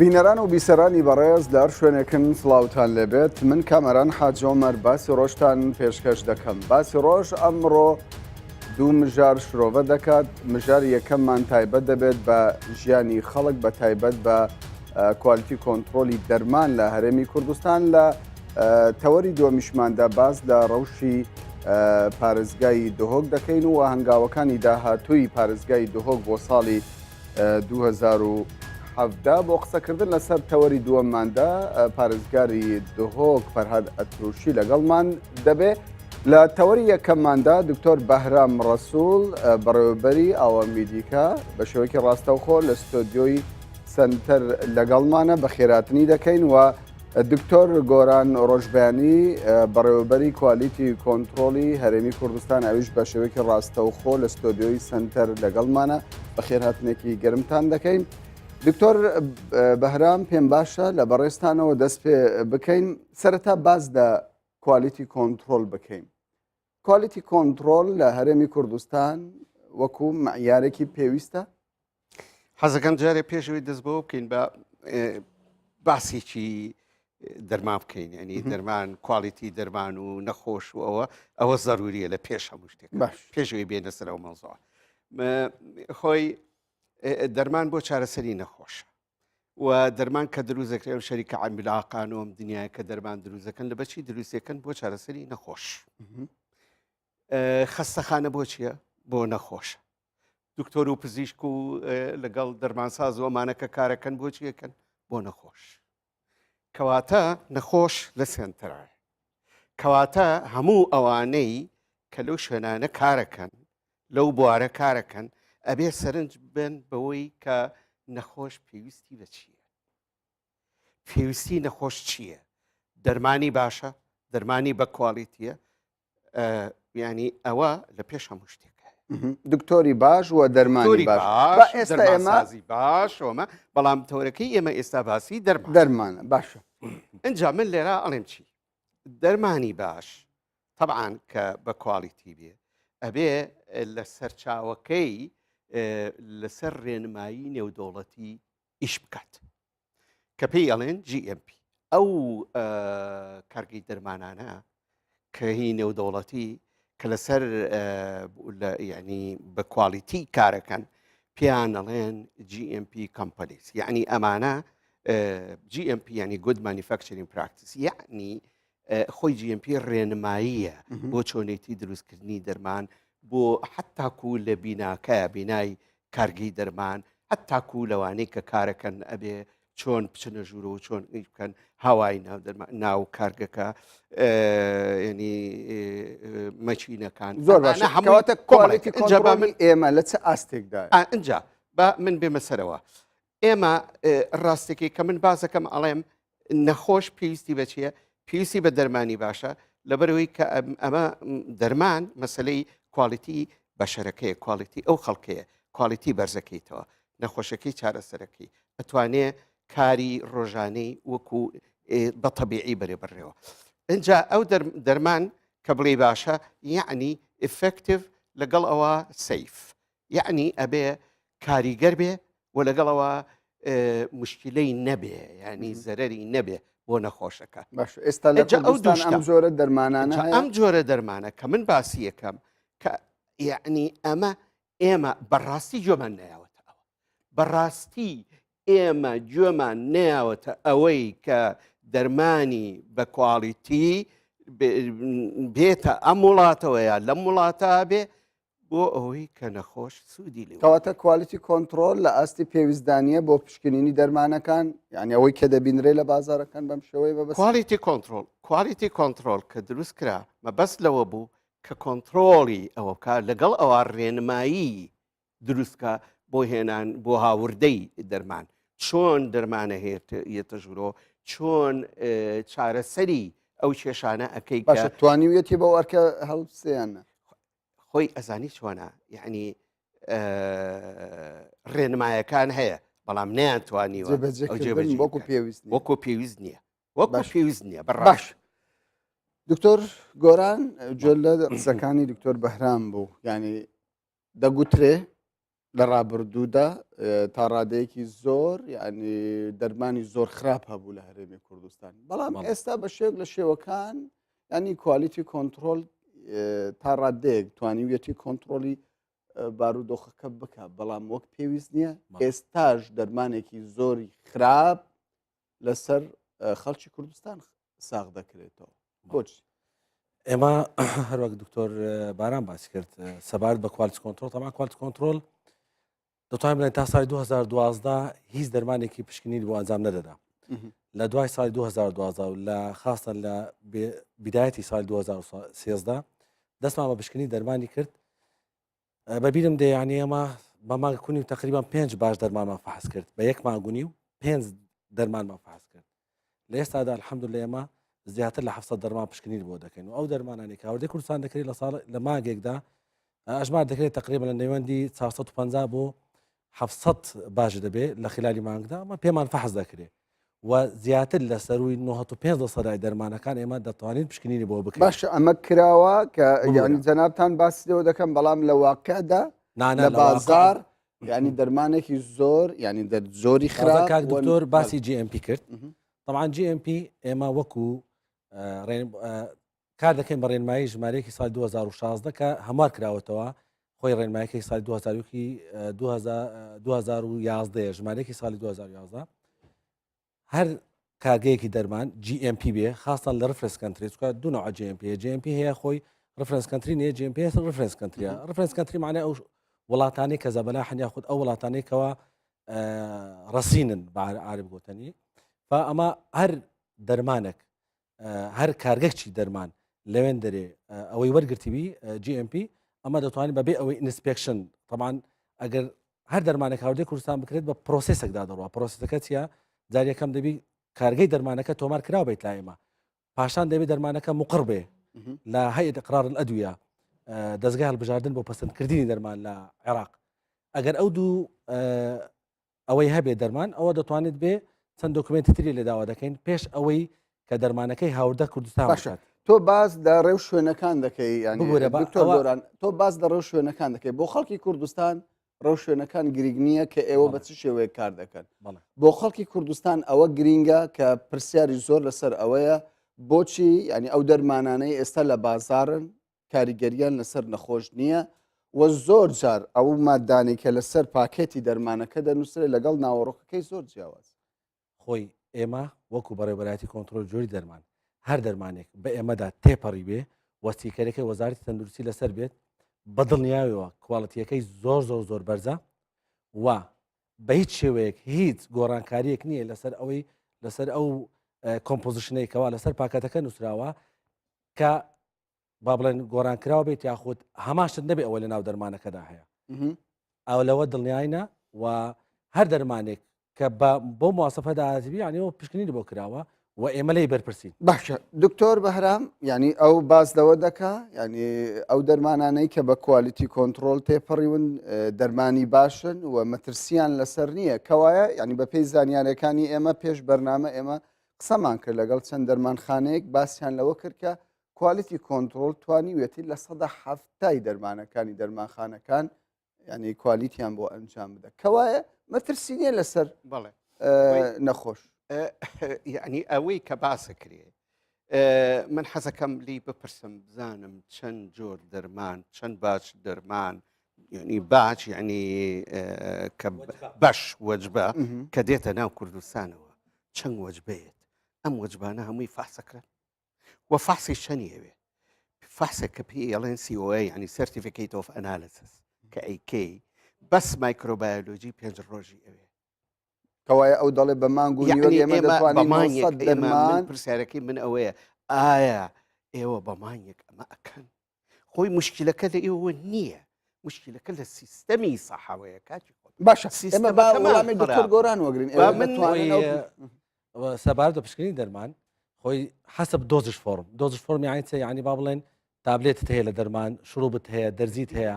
بینەران و بیسەرانی بەڕێز لەر شوێنێکن سڵاوتان لێبێت من کامەران حاجی عومەر باسی ڕۆژتان پێشکەش دەکەم. باسی ڕۆژ ئەمڕۆ دوو مژار شرۆڤە دەکات. مژار یەکەممان تایبەت دەبێت بە ژیانی خەڵک بە تایبەت بە کوالیتی کۆنتترۆلی دەرمان لە هەرێمی کوردستان. لە تەوەری دووەمیشماندا باز لە ڕەوشی پارێزگای دهۆک دەکەین و هەنگاوەکانی داهاتووی پارێزگای دهۆک بۆ ساڵی 2017 بۆ قسەکردن لەسەر تەوەری دووەمماندا پارێزگاری دهۆک فەرهاد ئەتروشی لەگەڵمان دەبێ. لە تەوەری یەکەمماندا دکتۆر بەهرام ڕەسوول بەڕێوەبەری ئاوە میدیکا بە شێوەیەکی ڕاستەوخۆ لە ستۆدیۆی سنتەر لەگەڵمانە بە خێراتنی دەکەین و دکتۆر گۆران ڕۆژبیانی بەڕێوەبەری کوالیتی کۆنتترۆلی هەرێمی کوردستان ئەویش بە شێوەیەکی ڕاستەوخۆ لە ستۆدیۆی سنتەر لەگەڵمانە بە خێرهاتنێکی گەرمتان دەکەین. دکتۆر بەهرام پێم باشە لە بەڕێستانەوە دەست پێ بکەین سەرەتا باز لە کوالیتی کۆنتترۆل بکەین. کوالیتی کۆنتترۆل لە هەرێمی کوردستان وەکو معیارێکی پێویستە؟ حەزەکەم جارێ پێشەوەی دەست بۆ بکەین بە باسێکی دەرمان بکەین، ینی دەرمان کوالیتی دەرمان و نەخۆش و ئەوە زەروریە لە پێش هەموو شتێک پێشەوەی بێنە سەر ئەو مەوزوعە. خۆی دەرمان بۆ چارەسەری نەخۆشە و دەرمان کە دروستەکرێ و شەریکە عەمیلاقانەوەم دنیای کە دەرمان دروستەکەن لە بەچی دروستەکەن بۆ چارەسەری نەخۆش. خەستەخانە بۆ چییە؟ بۆ نەخۆشە. دکتۆر و پزیشک و لەگەڵ دەرمانساز و ئەمانەکە کارەکەن بۆ چیەکەن؟ بۆ نەخۆش. کەواتە نەخۆش لە سێنتەرایە. کەواتە هەموو ئەوانەی کە لەو شوێنانە کارەکەن لەو بوارە کارەکەن ئەبێ سەرنج بن بەوەی کە نەخۆش پێویستی بە چییە؟ پێویستی نەخۆش چییە؟ دەرمانی باشە؟ دەرمانی بە کوالیتیە؟ ینی ئەوە لە پێش هەموو شتێکە. دکتۆری باش و دەرمانی باش ئێستا ئێمەزی باش ئەمە بەڵام تەورەکەی ئێمە ئێستا باسی دەرمانە باشە. ئەجا من لێرە ئەڵێم چی؟ دەرمانی باش طبعاً کە بە کوالیتی بێ ئەبێ لە سەرچاوەکەی لەسەر ڕێنمایی نێودەوڵەتی ئیش بکات کە پێی ئەڵێن GMP. ئەو کارگەی دەرمانانە کە هی نێودەوڵەتی کە لەسەر ینی بە کوالیتی کارەکەن پێیان ئەڵێن GMP companies، یعنی ئەمانە GMP ینی Good Manufacturing Practice، یعنی خۆی GMP ڕێنماییە بۆ چۆنێتی دروستکردنی دەرمان، بۆ حتاکو لە بیناکە بینای کارگەی دەرمان، حتاکو لەوانەی کە کارەکەن ئەبێ چۆن بچنە ژوورەوە چۆن بکەن هاوای ناو کارگەکە ینی مەچینەکان زۆر باشە. هەموواتە کوالیتی کۆنتترۆلی ئێمە لە چه ئاستێکدا؟ ئەجا بە من بێمە سەرەوە. ئێمە ڕاستێکی کە من بازەکەم ئەڵێم نەخۆش پێویستی بە چییە؟ پێویستی بە دەرمانی باشە لەبەرەوەی کە ئەمە دەرمان مەسلەی کوالیتی بەشەرەکەیە، کوالیتی ئەو خەڵکەیە، کوالیتی بەرزەکەیتەوە، نەخۆشەکەی چارەسەرەکەی ئەتوانێ کاری ڕۆژانەی وەکو بە تەبیعی بەرێ بڕێەوە. ئەجا ئەو دەرمان کە بڵێ باشە یعنی ئفکتیڤ لەگەڵ ئەوە سەیف، یعنی ئەبێ کاریگەر بێ و لەگەڵەوە مشکلەی نەبێ، ینی زەرەری نەبێ بۆ نەخۆشەکە. باش ئێستا لە کوردستان ئەم جۆرە دەرمانانە ئەم جۆرە دەرمانە کە من باسی یەکەم کە یعنی ئێمە بەڕاستی گوێمان نایاوەتە ئەوە، بەڕاستی ئێمە گوێمان نایاوەتە ئەوەی کە دەرمانی بە کوالیتی بێتە ئەم وڵاتەوە یا لەم وڵاتە بێ بۆ ئەوەی کە نەخۆش سوودی لێ. کەواتە کوالیتی کۆنتترۆل لە ئاستی پێویستدانیە بۆ پشکنینی دەرمانەکان، یعنی ئەوەی کە دەبینرێ لە بازارەکان بەم شێوەیە بەبەست. کوالیتی کۆنتترۆل کە دروست کرا مەبەست لەوە بوو کە کۆنتترۆلی ئەوە بکە لەگەڵ ئەوە ڕێنمایی دروستکە بۆ هێنان بۆ هاوردەی دەرمان، چۆن دەرمانە هێتە ژوورۆ، چۆن چارەسەری ئەو کێشانە ئەەکەی باشە توانیویەتی بە وەرکە هەڵسییانە خۆی ئەزانی چۆنە، یعنی ڕێنمایەکان هەیە بەڵام نەیانتوانیوە وەکو پێویست نییە، وەکو پێویست نییە. باش دکتۆر گۆران جۆل لە قسەکانی دکتۆر بەهرام بوو، ینی دەگوترێ لە ڕابردوودا تا ڕادەیەکی زۆر یعنی دەرمانی زۆر خراپ هەبوو لە هەرێمی کوردستان بەڵام ئێستا بە شێوک لە شێوەکان ینی کوالیتی کۆنتترۆل تا ڕادەیەک توانیویەتی کۆنتترۆلی بارودۆخەکە بکە بەڵام وەک پێویست نییە ئێستاش دەرمانێکی زۆری خراپ لەسەر خەڵکی کوردستان ساغ دەکرێتەوە بۆچ ئێمە هەروەک دکتۆر باران باسی کرد سەبارەت بە کوالیتی کۆنتترۆل تەمان کوالیتی کۆنتترۆل دەتوانین بڵێن تا ساڵی 2012 هیچ دەرمانێکی پشکنینی بۆ ئەنجام نەدەدا لە دوای ساڵی 2012 و لە خاستە لە بیدایەتی ساڵی 2013 دەستمان بە پشکنی دەرمانی کرد بەبیرم دەیانی ئەمە بەمانگە کونی و تقریبان 5 باش دەرمانمان فحس کرد بە یەک مانگونی و 5 دەرمانمان فحس کرد لە ئێستادا الحەمدولillah ئێمە زیاتر لە 700 دەرمان پشکنی بۆ دەکەین و ئەو دەرمانانی کە هەوردەی کوردستان دەکرێت لە مانگێکدا ئەژمار دەکرێت تقریبا لە نێوەندی 450 بۆ 700 باش دەبێت لە خلالی مانگدا ئەمە پێمان فحس دەکرێت و زیاتر لە سەروی 95% دەرمانەکان ئێمە دەتوانین پشکنینی بۆ بکەین باش ئەمە کراوە کە یعنی جەنابتان باسیەوە دەکەم بەڵام لە واقعدا لە بازار ینی دەرمانێکی زۆر ینی زۆری خراپ دکتۆر باسی GMP کرد طبعا GMP ئێمە وەکو کار دەکەین بە ڕێنمایی ژمارەیەکی ساڵی 2016 کە هەموار کراوەتەوە خۆی ڕێنمایەکەی ساڵی 2011 ژمارەیەکی ساڵی 2011 هەر کارگەیەکی دەرمان GMP بێ خاستان لە ڕفرنس کەنتری چکە دوو نوع GMP هەیە خۆی ڕفرنس کەنتری نیە GMP ڕفرنس کەنتریە ڕفرنس کەنتری معنای ئەو وڵاتانەی کە زەبەلاحن یاخود ئەو وڵاتانەیەکەوە ڕەسینن بە عارب گوتنی ئەمە هەر دەرمانێک هەر کارگەکچی دەرمان لەوێن دەرێ ئەوەی وەرگرتیبی GMP ئەمە دەتوانین بەبێ ئەوەی ئینسپێکشن طبعا ئەگەر هەر دەرمانێک هاوردەی کوردستان بکرێت بە پرۆسسێکدا دەڕوە پرۆسەکە چیە جاریەکەم دەبی کارگەی دەرمانەکە تۆمار کراو بێت لا ئێمە پاشان دەبێت دەرمانەکە مقڕ بێ لە هەیئەت ئیقرار الئەدویە دەستگای هەڵبژاردن بۆ پەسەندکردنی دەرمان لە عێراق ئەگەر ئەو دوو ئەوەی هەبێت دەرمان ئەوە دەتوانێت بێ چەند دۆکمنتی تری لێداوا دەکەین پێش ئەوەی کە دەرمانەکەی هاوردە کوردستان باشات تۆ باز لە ڕێو شوێنەکان دەکەی تۆ باز لە ڕێو شوێنەکان دەکەی بۆ خەڵکی کوردستان ڕەو شوێنەکان گرنگ نییە کە ئێوە بە چ شێوەیە کار دەکەن بۆ خەڵکی کوردستان ئەوە گرینگە کە پرسیاری زۆر لەسەر ئەوەیە بۆچی ینی ئەو دەرمانانەی ئێستا لە بازارن کاریگەریان لەسەر نەخۆش نییە و زۆر جار ئەو مادانی کە لەسەر پاکێتی دەرمانەکە دەنووسێت لەگەڵ ناوەڕۆکەکەی زۆر جیاواز خۆی ئێمە وەکو بەڕێوەبەتی کۆنتترۆل جۆری دەرمان هەر دەرمانێک بە ئێمەدا تێپەڕی بێ وەستیکەرەکەی وەزارەتی تەندروستی لەسەر بێت بەدڵنیاویەوە کوواڵەتیەکەی زۆر بەرزە و بە هیچ شێوەیەک هیچ گۆڕانکاریەک نییە لەسەر ئەو کۆمپۆزیشنەیەکەوە لەسەر پاکەتەکە نووسراوە کە با بڵێن گۆڕانکراوە بێت یاخود هەماشت نەبێ ئەوە لە ناو دەرمانەکەدا هەیە ئەو لەوە دڵنیایە و هەر دەرمانێک کە بۆ مواسەفەدا ئازیبی یانیەوە پشکنینی بۆ کراوە و ئێمە لەی بەرپرسین باشە دکتۆر بەهرام ینی ئەو باز لەوە دەکا ینی ئەو دەرمانانەی کە بە کوالیتی کۆنتترۆل تێپەڕیون دەرمانی باشن و مەترسیان لەسەر نییە کەوایە ینی بە پێی زانیارەکانی ئێمە پێش بەرنامە ئێمە قسەمان کرد لەگەڵ چەند دەرمانخانەیەک باسییان لەوە کرد کە کوالیتی کۆنتترۆل توانیوێتی لە 170 دەرمانەکانی دەرمانخانەکان ینی کوالیتیان بۆ ئەنجام بدە کەوایە مەترسی نییە لەسەر بەڵێ نەخۆش یعنی ئەوەی کە باسە کرێ من حەزەکەم لی بپرسم بزانم چەند جۆر دەرمان چەند باش دەرمان ینی باش یعنی کە بەش وەجبە کە دێتە ناو کوردستانەوە چەند وەجبەیەت ئەم وەجبانە هەمووی فحسەکرن و فحسی شەنیەوێ فحسێک کە PLN COA ینی Certificate of Analysis کە AK بەس مایکرۆبایۆلۆژی 5 ڕۆژی ئەوێ کەوایە ئەو دەڵێ بە مانگو ئێمە دەتوانین دەرمان پرسیارەکەی من ئەوەیە ئایا ئێوە بەمانیەک ئەمە ئەکەن خۆی مشکلەکە لە ئێوە نییە مشکلەکە لە سیستەمی سەحاوەیە کاتی خۆ باشە ئێمە باڵامی دکتۆر گۆران وەگرین سەبارەت بە پشکنی دەرمان خۆی حەسب دۆزش فۆرم یعنی چ یعنی با بڵێن تابلێتت هەیە لە دەرمان شروبت هەیە دەرزیت هەیە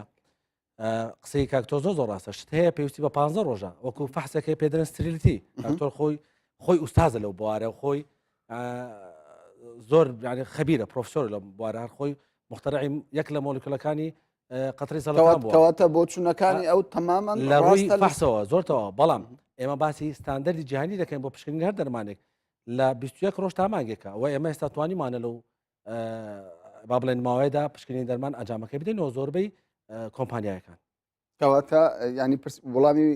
قسەی کاکتۆر زۆر ڕاستە شت هەیە پێویستی بە 15 ڕۆژە وەکو فەحسەکەی پێدرن ستریلیتی کاکتۆر خۆی ئوستازە لەو بوارە و خۆی زۆر خەبیرە پرۆفسۆر لە بوارە خۆی مخترعی یەک لە مۆلیکولەکانی قەتری سەڵاتان بووە کەواتە بۆ چوونەکانی ئەو تەمامان لە ڕووی ڕاستە فەحسەوە زۆرتەوە بەڵام ئێمە باسی ستاندەری جیهانی دەکەین بۆ پشکنین هەر دەرمانێک لە 21 ڕۆژ تا مانگێکە و ئێمە ئێستا توانیمانە لەو با بڵێن ماوەیەدا پشکنین دەرمان ئەنجامەکە بدەینەوە زۆربەی کۆمپانیایەکان کەواتە ینی وڵامی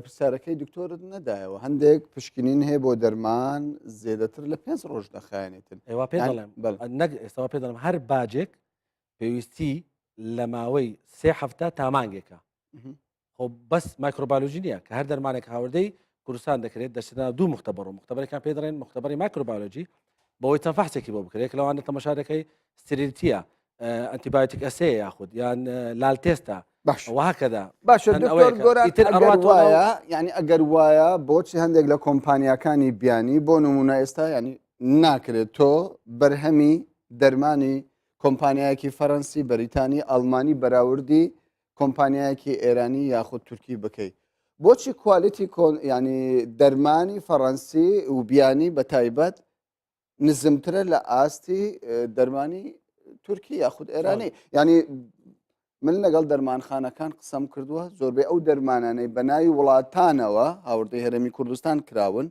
پرسیارەکەی دکتۆرت نەدایەوە هەندێک پشکنین هەیە بۆ دەرمان زێدەتر لە 5 ڕۆژ دەخایێنێتن ئێوە پێ دەڵێم نەک ئێستاوە پێ دەڵێم هەر باجێک پێویستی لە ماوەی 3 هەفتە تا مانگێکە خۆ بەس مایکرۆبالۆژی نییە کە هەر دەرمانێک هاوردەی کوردستان دەکرێت دەچێتە دوو مختبەر و مختبەرەکان پێ دەڵێن مختبەری مایکرۆبالۆژی بەوەی چەند فەحسێکی بۆ بکرێت لەوانە تەماشا دەکەی ستریلتیە ئەنتیبایۆتیک ئەسێ یاخود یان لال تێستە باش وهکەدا باشە دکتۆر گۆران ئەگەر وایە ینی ئەگەر وایە بۆچی هەندێک لە کۆمپانیەکانی بیانی بۆ نمونە ئێستا ینی ناکرێت تۆ بەرهەمی دەرمانی کۆمپانیایەکی فەڕەنسی بەریتانی ئەڵمانی بەراوردی کۆمپانیایەکی ئێرانی یاخود تورکی بکەیت بۆچی کوالیتی ینی دەرمانی فەڕەنسی و بیانی بە تایبەت نزمترە لە ئاستی دەرمانی تورکی یاخود ئێرانی ینی من لەگەڵ دەرمانخانەکان قسەم کردووە زۆربەی ئەو دەرمانانەی بە ناوی وڵاتانەوە هاوردەی هەرێمی کوردستان کراون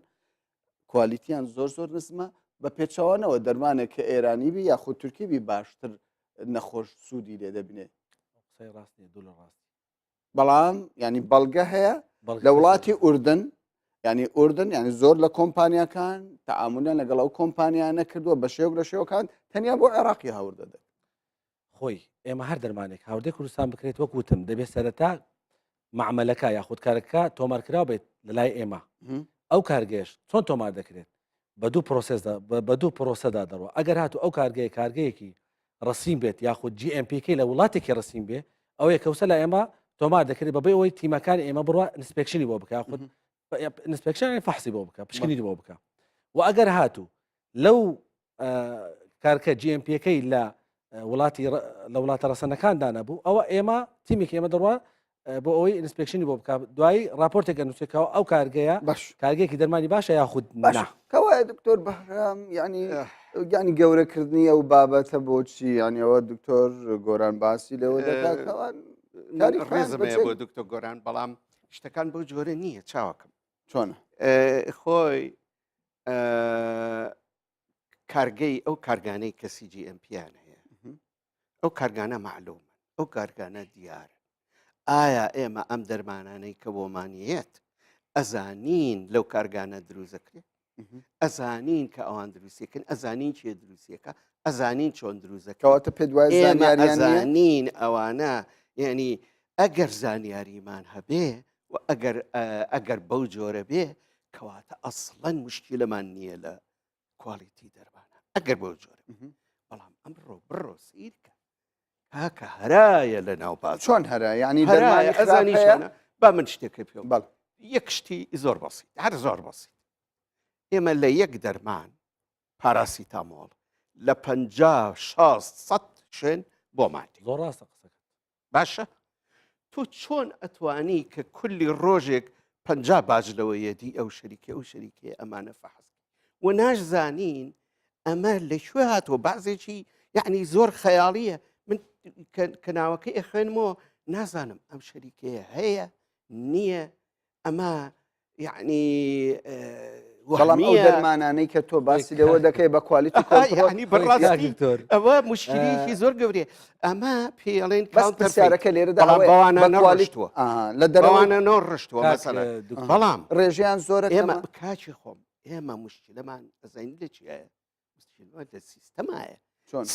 کوالیتیان زۆر نزمە بە پێچەوانەوە دەرمانێک کە ئێرانی بی یاخود تورکی بی باشتر نەخۆش سوودی لێ دەبینێ بەڵام ینی بەڵگە هەیە لە وڵاتی ئوردن ینی ئوردن ینی زۆر لە کۆمپانیەکان تەعاملیان لەگەڵ ئەو کۆمپانیانە کردووە بە شێوک لە شێوەکان تەنیا بۆ عێراقی هاوردەدەن خۆی ئێمە هەر دەرمانێک هاوردەی کوردستان بکرێت وەکوتم دەبێت سەرەتا معمەلەکە یاخود کارەکە تۆمارکرا بێت لە لای ئێمە ئەو کارگەش چۆن تۆمار دەکرێت بە دوو پرۆسەدا دەڕوە ئەگەر هاتو ئەو کارگەیەکی ڕسیم بێت یاخود GMPK لە وڵاتێکی ڕسیم بێ ئەوەیە کەوسە لە ئێمە تۆمار دەکرێت بەبێ ئەوەی تیمەکانی ئێمە بڕوە نسپێکشنی بۆ بکە خود نسپێکشنی فەحسی بۆ بکە پشکنی بۆ بکە و ئەگەر هاتو لەو کارکە GMPK لە وڵاتە ڕەسەنەکاندا نەبوو ئەوە ئێمە تیمێکی ئێمە دەڕوە بۆ ئەوەی ئینسپێکشنی بۆ بکە دوایی راپۆرتێکە نووسێکەوە ئەو کارگەیە کارگەیەکی دەرمانی باشە یاخود کەوایە دکتۆر بەهرام ینی گەورەکردنی ئەو بابەتە بۆچی ینیەوە دکتۆر گۆران باسی لەوە دەکاتەوەن ڕێزمەیە بۆ دکتۆر گۆران بەڵام شتەکان بۆ جۆرە نییە چاوەکەم چۆنە خۆی کارگەی ئەو کارگانەی کە CGMPیان هەیە ئەو کارگانە معلومە ئەو کارگانە دیارە ئایا ئێمە ئەم دەرمانانەی کە بۆمانیەت ئەزانین لەو کارگانە دروزەکرێت ئەزانین کە ئەوان دروستیکن ئەزانین چێ دروستیەکە ئەزانین چۆن دروزەکەواتە پێ دوای ئەزانین ئەوانە یعنی ئەگەر زانیاریمان هەبێ و ئەگەر بەو جۆرە بێ کەواتە ئەسڵەن مشکلەمان نییە لە کوالیتی دەرمانە ئەگەر بەو جۆرە بەڵام ئەمڕۆ بڕۆ سیرکە کاکە هەرایە لە ناوباز چۆن هەرە ینی ئەزانی با من شتێکی پێ بەڵ یەک شتی زۆر بەسیت هەر زۆر بەسیت ئێمە لە یەک دەرمان پاراسیتامۆڵ لە 50-60 شوێن بۆ ماتی زۆر ڕاستە قسەکە باشە تۆ چۆن ئەتوانی کە کولی ڕۆژێک 50 باج لەوەیەدی ئەو شەریکە ئەو شەریکێ ئەمانە فەحز و ناشزانین ئەمە لەکوێ هاتووە بازێکی یعنی زۆر خەیاڵیە من کە ناوەکەی ئەخوێنمەوە نازانم ئەم شەریکەیە هەیە نییە ئەمە یعنی بەڵام ئەو دەرمانانەی کە تۆ باسی لەوە دەکەی بە کوالیتی بەڕاستی ئەوە مشکلێکی زۆر گەورەیە ئەمە پێڵێن پرسیارەکە لێرەدا بەوانە نەڕشتووە لە دەروانە نەڕشتووە مەسەلە بەڵام ڕێژیان زۆرە ئێمە کاچی خۆم ئێمە مشکلەمان ئەزانین لە چیە لە سیستەمایە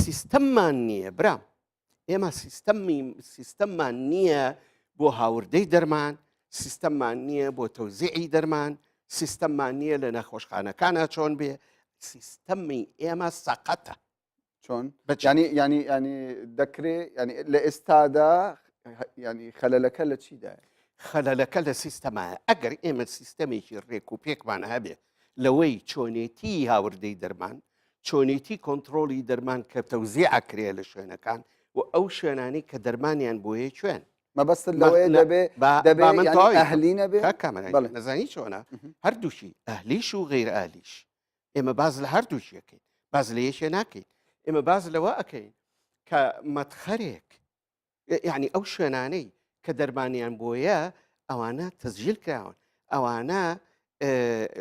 سیستەممان نییە برام ئێمە سیستەممان نییە بۆ هاوردەی دەرمان سیستەممان نییە بۆ تەوزیعی دەرمان سیستەممان نییە لە نەخۆشخانەکانە چۆن بێ سیستەمی ئێمە سەقەتە چۆن ینی دەکرێت ینی لە ئێستادا ینی خەلەلەکە لە چیدایە خەلەلەکە لە سیستەمایە ئەگەر ئێمە سیستەمێکی ڕێک و پێکمان هەبێ لەوەی چۆنێتی هاوردەی دەرمان چۆنێتی کۆنتترۆلی دەرمان کە تەوزیعکرێ لە شوێنەکان و ئەو شوێنانی کە دەرمانیان بۆیە کوێن مەبەست لەوەیە دەبێت ئەهلی نەبێت نەزانی چۆنە هەردووشی ئەهلیش و غیر ئالیش ئێمە باز لە هەردووشیەکەین باز لە یەکێ ناکەین ئێمە باز لەوە ئەەکەین کە مەتخەرێک یعنی ئەو شوێنانەی کە دەرمانیان بۆیە ئەوانە تەزجیل کراون ئەوانە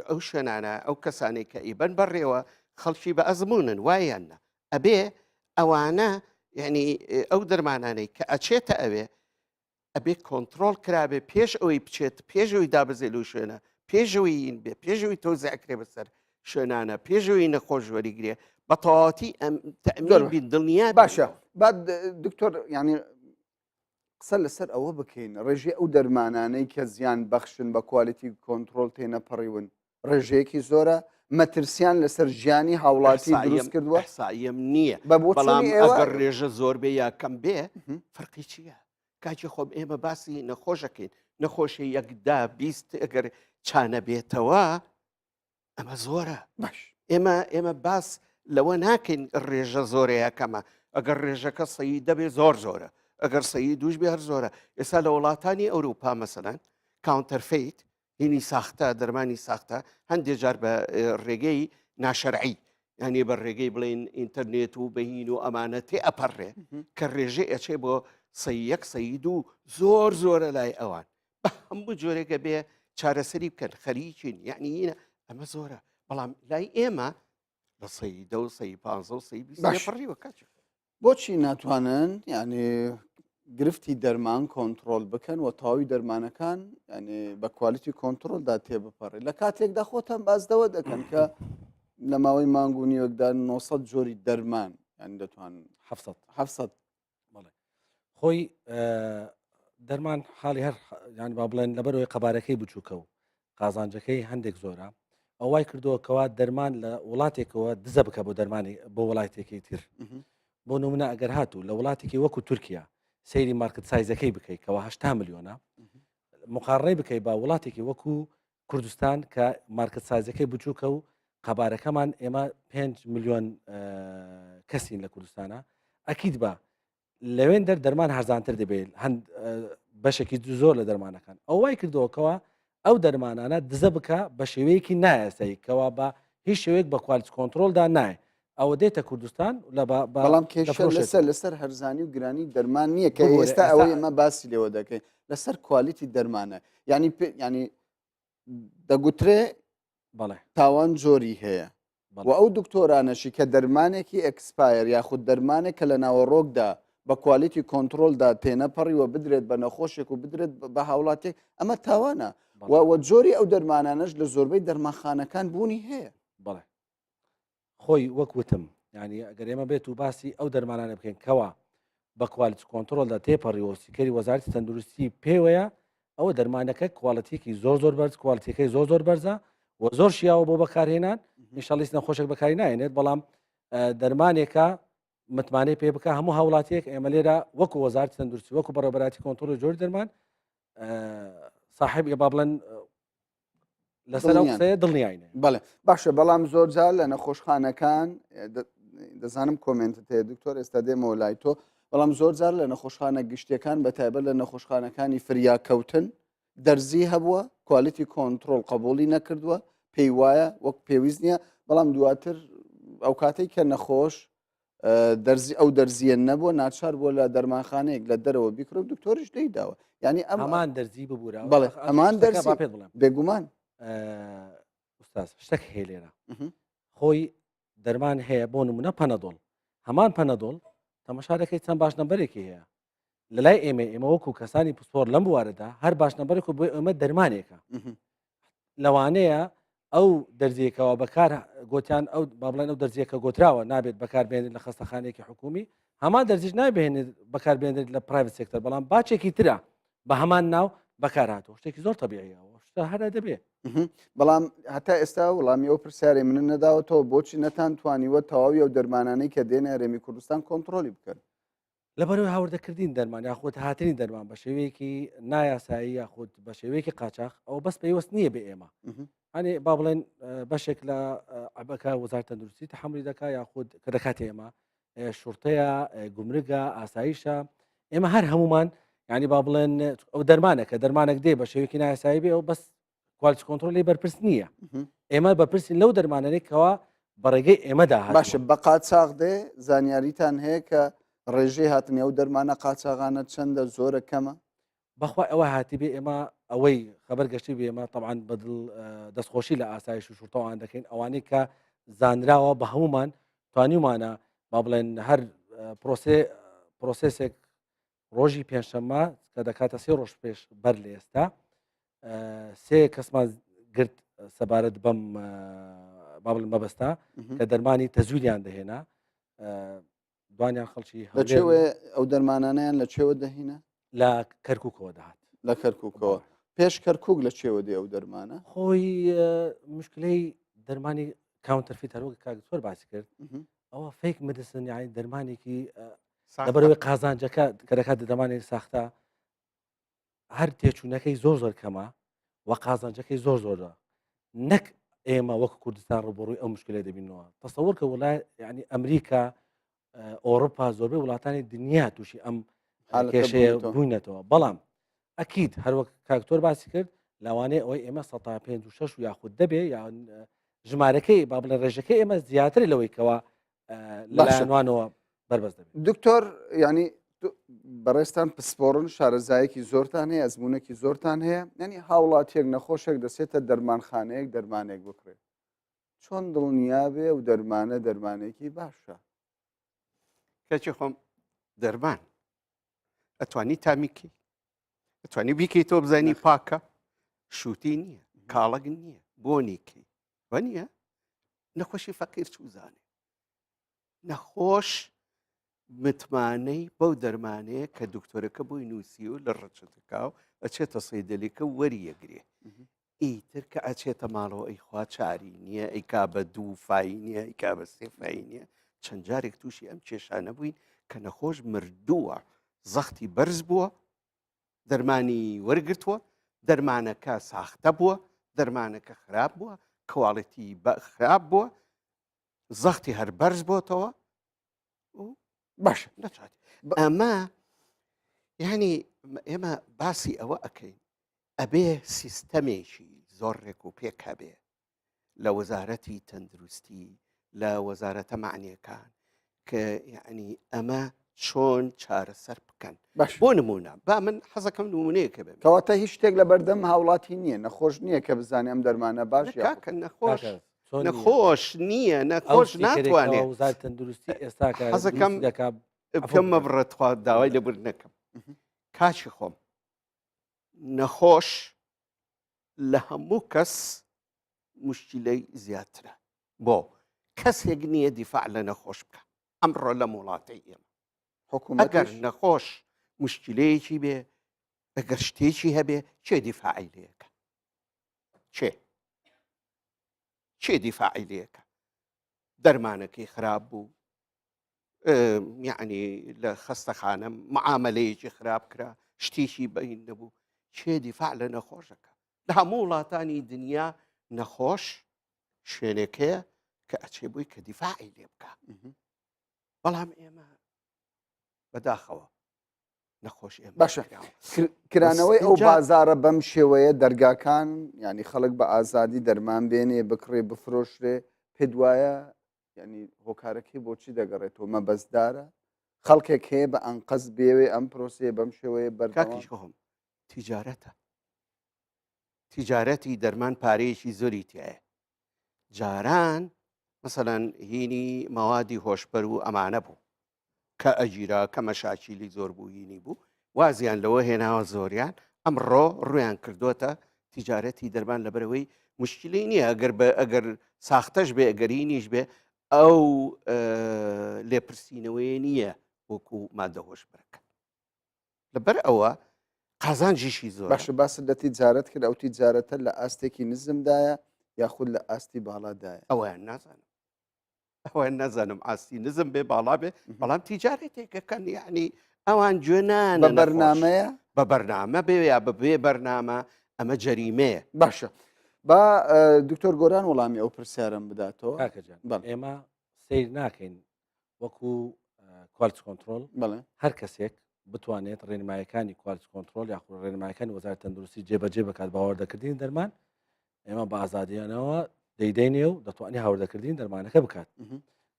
ئەو شوێنانە ئەو کەسانێک کە ئیبەن بەڕێوە خەڵکی بە ئەزمونن وایەنە ئەبێ ئەوانە یعنی ئەو دەرمانانەی کە ئەچێتە ئەوێ ئەبێ کۆنتترۆل کرابێ پێش ئەوەی بچێت پێشەوەی دابزێت لەو شوێنە پێشەوەی بێ پێشەوەی تۆزیعکرێ بەسەر شوێنانە پێشەوەی نەخۆش وەریگرێ بە تەواتی ئەم تەمین بین دڵنیا باشە بعد دکتۆر ینی قسە لەسەر ئەوە بکەین ڕێژێ ئەو دەرمانانەی کە زیان بەخشن بە کوالیتی کۆنتترۆل تێنەپەڕیون ڕێژەیەکی زۆرە مەترسیان لەسەر ژیانی هاوڵاتی دروست کردووە سایم نییە بە بەڵام بۆ ئەگەر ڕێژە زۆر بێ یا کەم بێ فەرقی چییە؟ کاکی خۆم ئێمە باسی نەخۆشەکەین نەخۆشی یەکدا بیست ئەگەر چانە بێتەوە ئەمە زۆرە باش ئێمە باس لەوە ناکەین ڕێژە زۆرەیە کەمە ئەگەر ڕێژەکە سەیی دەبێ زۆر زۆرە ئەگەر سەیی دووش بێ هەر زۆرە ئێستا لە وڵاتانی ئەوروپا مەسەلەن کاونتەرفەیت هینی ساختە دەرمانی ساختە هەندێک جار بە ڕێگەی ناشەرعی یعنی بە ڕێگەی بڵێن ئینتەرنێت و بەهین و ئەمانە تێ ئەپەڕێ کە ڕێژێ ئەچێ بۆ سەیەک سەید و زۆر زۆرە لای ئەوان بە هەموو جۆرێکە بێ چارەسەری بکەن خەریکین یعنی ئەمە زۆرە بەڵام لای ئێمە بە سەی دە و سەی پانزە و سەی پڕیوە کاچ بۆچی ناتوانن ینی گرفتی دەرمان کۆنتترۆل بکەن و تاوی دەرمانەکان ینی بە کوالیتی کۆنتترۆلدا تێبپەڕی لە کاتێکدا خۆتان بازدەوە دەکەن کە لە ماوەی مانگونیوەکدا 900 جۆری دەرمان ینی دەتوان 700 خۆی دەرمان حاڵی هەر ینی با بڵێن لەبەرەوەی قەبارەکەی بچووکە و قازانجەکەی هەندێک زۆرە ئەوای کردووەکەوە دەرمان لە وڵاتێکەوە دزە بکە بۆ دەرمانی بۆ وڵاتێکی تر بۆ نمونە ئەگەر هاتوو لە وڵاتێکی وەکو تورکیا سەیری مارکت سایزەکەی بکەیت کەەوە 8 میلیۆنە مقارڕێ بکەیت با وڵاتێکی وەکو کوردستان کە مارکت سایزەکەی بچووکە و قەبارەکەمان ئێمە 5 میلیۆن کەسین لە کوردستانە ئەکیید بە لەوێن دەرمان هەرزانتر دەبێت هەند بەشێکی زۆر لە دەرمانەکان ئەوەی کردەوەکەوە ئەو دەرمانانە دزە بکە بە شێوەیەکی نایەسایی کەوا بە هیچ شێوەیەک بە کوالیتی کۆنتترۆلدا نایە ئەوە دێتە کوردستان لە بەڵام کێشە لەسەر هەرزانی و گرانی دەرمان نییە کە ئێستا ئەوەی ئەمە باسی لێوە دەکەین لەسەر کوالیتی دەرمانە ینی دەگوترێ بەڵێ تاوان جۆری هەیە و ئەو دکتۆرانەشی کە دەرمانێکی ئەکسپایر یاخود دەرمانێک کە لە ناوەڕۆکدا بە کوالیتی کۆنتترۆلدا تێنەپەڕیوە بدرێت بە نەخۆشێک و بدرێت بە هاوڵاتێک ئەمە تاوانە و جۆری ئەو دەرمانانەش لە زۆربەی دەرمانخانەکان بوونی هەیە بەڵێ خۆی وەکوتم ینی ئەگەر ئێمە بێت و باسی ئەو دەرمانانە بکەین کەوا بە کوالیتی کۆنتترۆلدا تێپەڕیەوە سیکەری وەزارەتی تەندروستی پێوەیە ئەوە دەرمانەکە کواڵەتێکی زۆر بەرز کواڵەتەکەی زۆر بەرزە و زۆر شیاوە بۆ بەکارهێنان نیشاڵیست نەخۆشێک بەکاری نایێنێت بەڵام دەرمانێکە متمانەی پێ بکە هەموو هاوڵاتیەک ئێمە لێرە وەکو وەزارەتی تەندروستی وەکو بەڕێوەبەراتی کۆنتترۆلی جۆری دەرمان صاحب با بڵێن لەسەر ئەو قسەیە دڵنیاینێ بەڵێ باشە بەڵام زۆر جار لە نەخۆشخانەکان دەزانم کۆمنتت هەیە دکتۆر ئێستا دێمەوە لای تۆ بەڵام زۆر جار لە نەخۆشخانە گشتەکان بەتایبەت لە نەخۆشخانەکانی فریاکەوتن دەرزی هەبووە کوالیتی کۆنتترۆل قبولی نەکردووە پێی وایە وەک پێویست نییە بەڵام دواتر ئەو کاتێک کە نەخۆش ئەو دەرزیە نەبووە ناچار بۆ لە دەرمانخانەیەک لە دەرەوە بیکرۆ دکتۆریش دەیداوە ینی ئەمان دەرزی ببوورە بڵێ ئەمان دەرزی پێت بڵێم بێگومان ئوستاز شتێک هەیە لێرە خۆی دەرمان هەیە بۆ نمونە پەنەدۆڵ هەمان پەنەدۆڵ تەماشارەکەی چەند باش نەبەرێکی هەیە لە لای ئێمە وەکو کەسانی پسپۆر لەم بوارەدا هەر باش نەبەرێک و بۆ ئێمە دەرمانێکە لەوانەیە ئەو دەرزیەکەەوە بەکار گوتیان ئەو با بڵێن ئەو دەرزیەکە گۆتراوە نابێت بەکاربێنێت لە خستەخانەیەکی حکومی هەمان دەرزیش نابێنێت بەکاربێنێت لە پرایڤت سێکتەر بەڵام باچێکی ترە بە هەمان ناو بەکارهاتەوە شتێکی زۆر تەبیعیەوە شتە هەرە دەبێت بەڵام هەتا ئێستا وڵامی ئەو پرسیارێ من نەداوەتەوە بۆچی نەتان توانیوە تەواوی ئەو دەرمانانەی کە دێنە هەرێمی کوردستان کۆنتترۆلی بکەن لەبەرەوەی هاوردەکردین دەرمان یاخود هاتنی دەرمان بە شێوەیەکی نایاسایی یاخود بە شێوەیەکی قاچاق ئەو بەس پێوەست نییە بێ ئێمە ئەنێ با بڵێن بەشێک لە عبەکە وەزارەتی تەندروستی تەحملی دەکا یاخود کە دەکات ئێمە شورتەیە گومرگە ئاساییشە ئێمە هەر هەمومان ینی با بڵێن ئەو دەرمانێکە دەرمانێک دێ بە شێوەیەکی نایاسایی بێ ئەو بەس کوالیتی کۆنتترۆلی بەرپرس نییە ئێمە بەپرسین لەو دەرمانانێکەوە بەڕێگەی ئێمەدا باشە بە قاچاق دێ زانیاریتان هەیە کە ڕێژەی هاتنی ئەو دەرمانە قاچاغانە چەندە زۆرە کەمە؟ بەخوا ئەوە هاتی بێ ئێمە ئەوەی خەبەر گەشتی بێ ئێمە طبعاان بەدڵ دەستخۆشی لە ئاسایش و شورتەوان دەکەین ئەوانەی کە زانراوە بە هەمومان توانیمانە با بڵێن هەر پرۆسسێک ڕۆژی پێنجشەممە کە دەکاتە 3 ڕۆژ پێش بەر لە ئێستا 3 کەسمان گرت سەبارەت بەم با بڵێن مەبەستا کە دەرمانی تەزویریان دەهێنا دوانیان خەڵکی لەکوێ ئەو دەرمانانیان لە چێوە دەهینە؟ لە کەرککەوە دەهات لە کەرککەوە پێش کەرکک لە چێوە دێ ئەو دەرمانە؟ خۆی مشکلەی دەرمانی کاونتەرفیت هەروەک کاگتۆر باسی کرد ئەوە فیک مدیسن یعنی دەرمانێکی لەبەرەوەی قازانجەکە کە دەکات دەمانێک ساختە هەر تێچوونەکەی زۆر کەمە و قازانجەکەی زۆرە نەک ئێمە وەکو کوردستان ڕوبڕووی ئەو مشکلە دەبینەوە تەسەور کە وڵای ینی ئەمریکا ئۆڕۆپا زۆربەی وڵاتانی دنیا تووشی ئەم کێشەیە بووینەتەوە بەڵام ئەکیید هەروەک کاکتۆر باسی کرد لەوانەیە ئەوەی ئێمە 156 و یاخود دەبێ یان ژمارەکەی با بڵێن ڕێژەکەی ئێمە زیاتر لەوەی کەەوە لەلایەنوانەوە بربەز دەبێت دکتۆر ینی بەڕێستان پسپۆڕن شارەزایەکی زۆرتان هەیە ئەزمونێکی زۆرتان هەیە ینی هاوڵاتیەک نەخۆشێک دەسێتە دەرمانخانەیەک دەرمانێک بکرێت چۆن دڵنیابێ و دەرمانێکی باشە کەچی خۆم دەرمان ئەتوانی تامیکی ئەتوانی بیکەی تۆ بزانی پاکە شووتی نییە کاڵک نییە بۆنیکەی بە نییە نەخۆشی فەقیر چوزانێ نەخۆش متمانەی بەو دەرمانەیە کە دکتۆرەکە بۆی نووسی و لە ڕەچەتەکاو ئەچێتە سەیدەلیکە وەریەگرێ ئیتر کە ئەچێتە ماڵەوە ئەیخوا چاری نییە ئەیکا بە 2 فای نییە ئیکا بە 3 فای نییە چەند جارێک تووشی ئەم کێشانە بووین کە نەخۆش مردووە زەختی بەرز بووە دەرمانی وەرگرتووە دەرمانەکە ساختە بووە دەرمانەکە خراپ بووە کواڵەتی خراپ بووە زەختی هەر بەرز بۆتەوە باشە نەچاتی ئەمە یعنی ئێمە باسی ئەوە ئەەکەین ئەبێ سیستەمێکی زۆرڕێک و پێک هەبێ لە وەزارەتی تەندروستی لە وەزارەتە معنیەکان کە یعنی ئەمە چۆن چارەسەر بکەن بۆ نمونە با من حەزەکەم نمونەیەکە بێ کەواتە هیچ شتێک لە بەردەم هاوڵاتی نییە نەخۆش نییە کە بزانێ ئەم دەرمانە باش نەخۆش نییە نەخۆش ناتوانێت وزارەتی تەندروستی ئێستا حەزەکەم پێمە بڕێتخوا داوای لەبر نەکەم کاچی خۆم نەخۆش لە هەموو کەس مشکلەی زیاترە بۆ کەسێک نییە دیفاع لە نەخۆش بکە ئەمڕۆ لە وڵاتی ئێمە ئەگەر نەخۆش مشکلەیەکی بێ ئەگەر شتێکی هەبێ چێ دیفاعی لەکە چێ دیفاعی لەکە دەرمانەکەی خراپ بوو یعنی لە خەستەخانە معاملەیەکی خراپ کرا شتێکی بەین نەبوو چێ دیفاع لە نەخۆشەکە لە هەموو وڵاتانی دنیا نەخۆش شوێنێکەیە کە ئەچێ بووی کە دیفاعی لێ بکە بەڵام ئێمە بەداخەوە نەخۆش ئێمە باشە کرانەوەی ئەو بازارە بەم شێوەیە دەرگاکان ینی خەڵک بە ئازادی دەرمان بێنێ بکڕێ بفرۆشرێ پێ دوایە ینی هۆکارەکەی بۆچی دەگەڕێتەوە مەبەستدارە خەڵکێک هەیە بە ئەنقەز بێوێ ئەم پرۆسەیە بەم شێوەیە بەرکاکیشم تیجارەتە تیجارەتی دەرمان پارەیەکی زۆری تایە جاران مثلەن هینی مەوادی هۆشبەر و ئەمانە بوو کە ئەگیرا کە مەشاکیلی زۆر بوو هینی بوو وازیان لەوە هێناوە زۆریان ئەمڕۆ ڕویان کردوتە تیجارەتی دەرمان لەبەرەوەی مشکلی نییە ئەگەر ساختەش بێ ئەگەرینیش بێ ئەو لێپرسینەوەی نییە وەکو مادە هۆشبەرەکە لەبەر ئەوە قازانجیشی زۆر باشە باست لە تیجارەت کرد ئەو تیجارەتە لە ئاستێکی نزمدایە یاخود لە ئاستی باڵادایە ئەویان نازانم ئاستی نزم بێ باڵا بێ بەڵام تیجارێتێکەکەن یعنی ئەوان جوێنان بە بەرنامەیە بە بەرنامە بێ یا بەبێ بەرنامە ئەمە جەریمەیە باشە با دکتۆر گۆران وەڵامی ئەو پرسیارم بداتەوە ئێمە سیر ناکەین وەکو کوالتی کۆنتترۆل هەر کەسێک بتوانێت ڕێنمایەکانی کوالتی کۆنتترۆل یاخود ڕێنمایەکانی وەزارەتی تەندروستی جێبەجێ بکات باوەڕدەکردنی دەرمان ئێمە بە ئازادیانەوە دەیدەینێ و دەتوانانی هاوردەکردنی دەرمانەکە بکات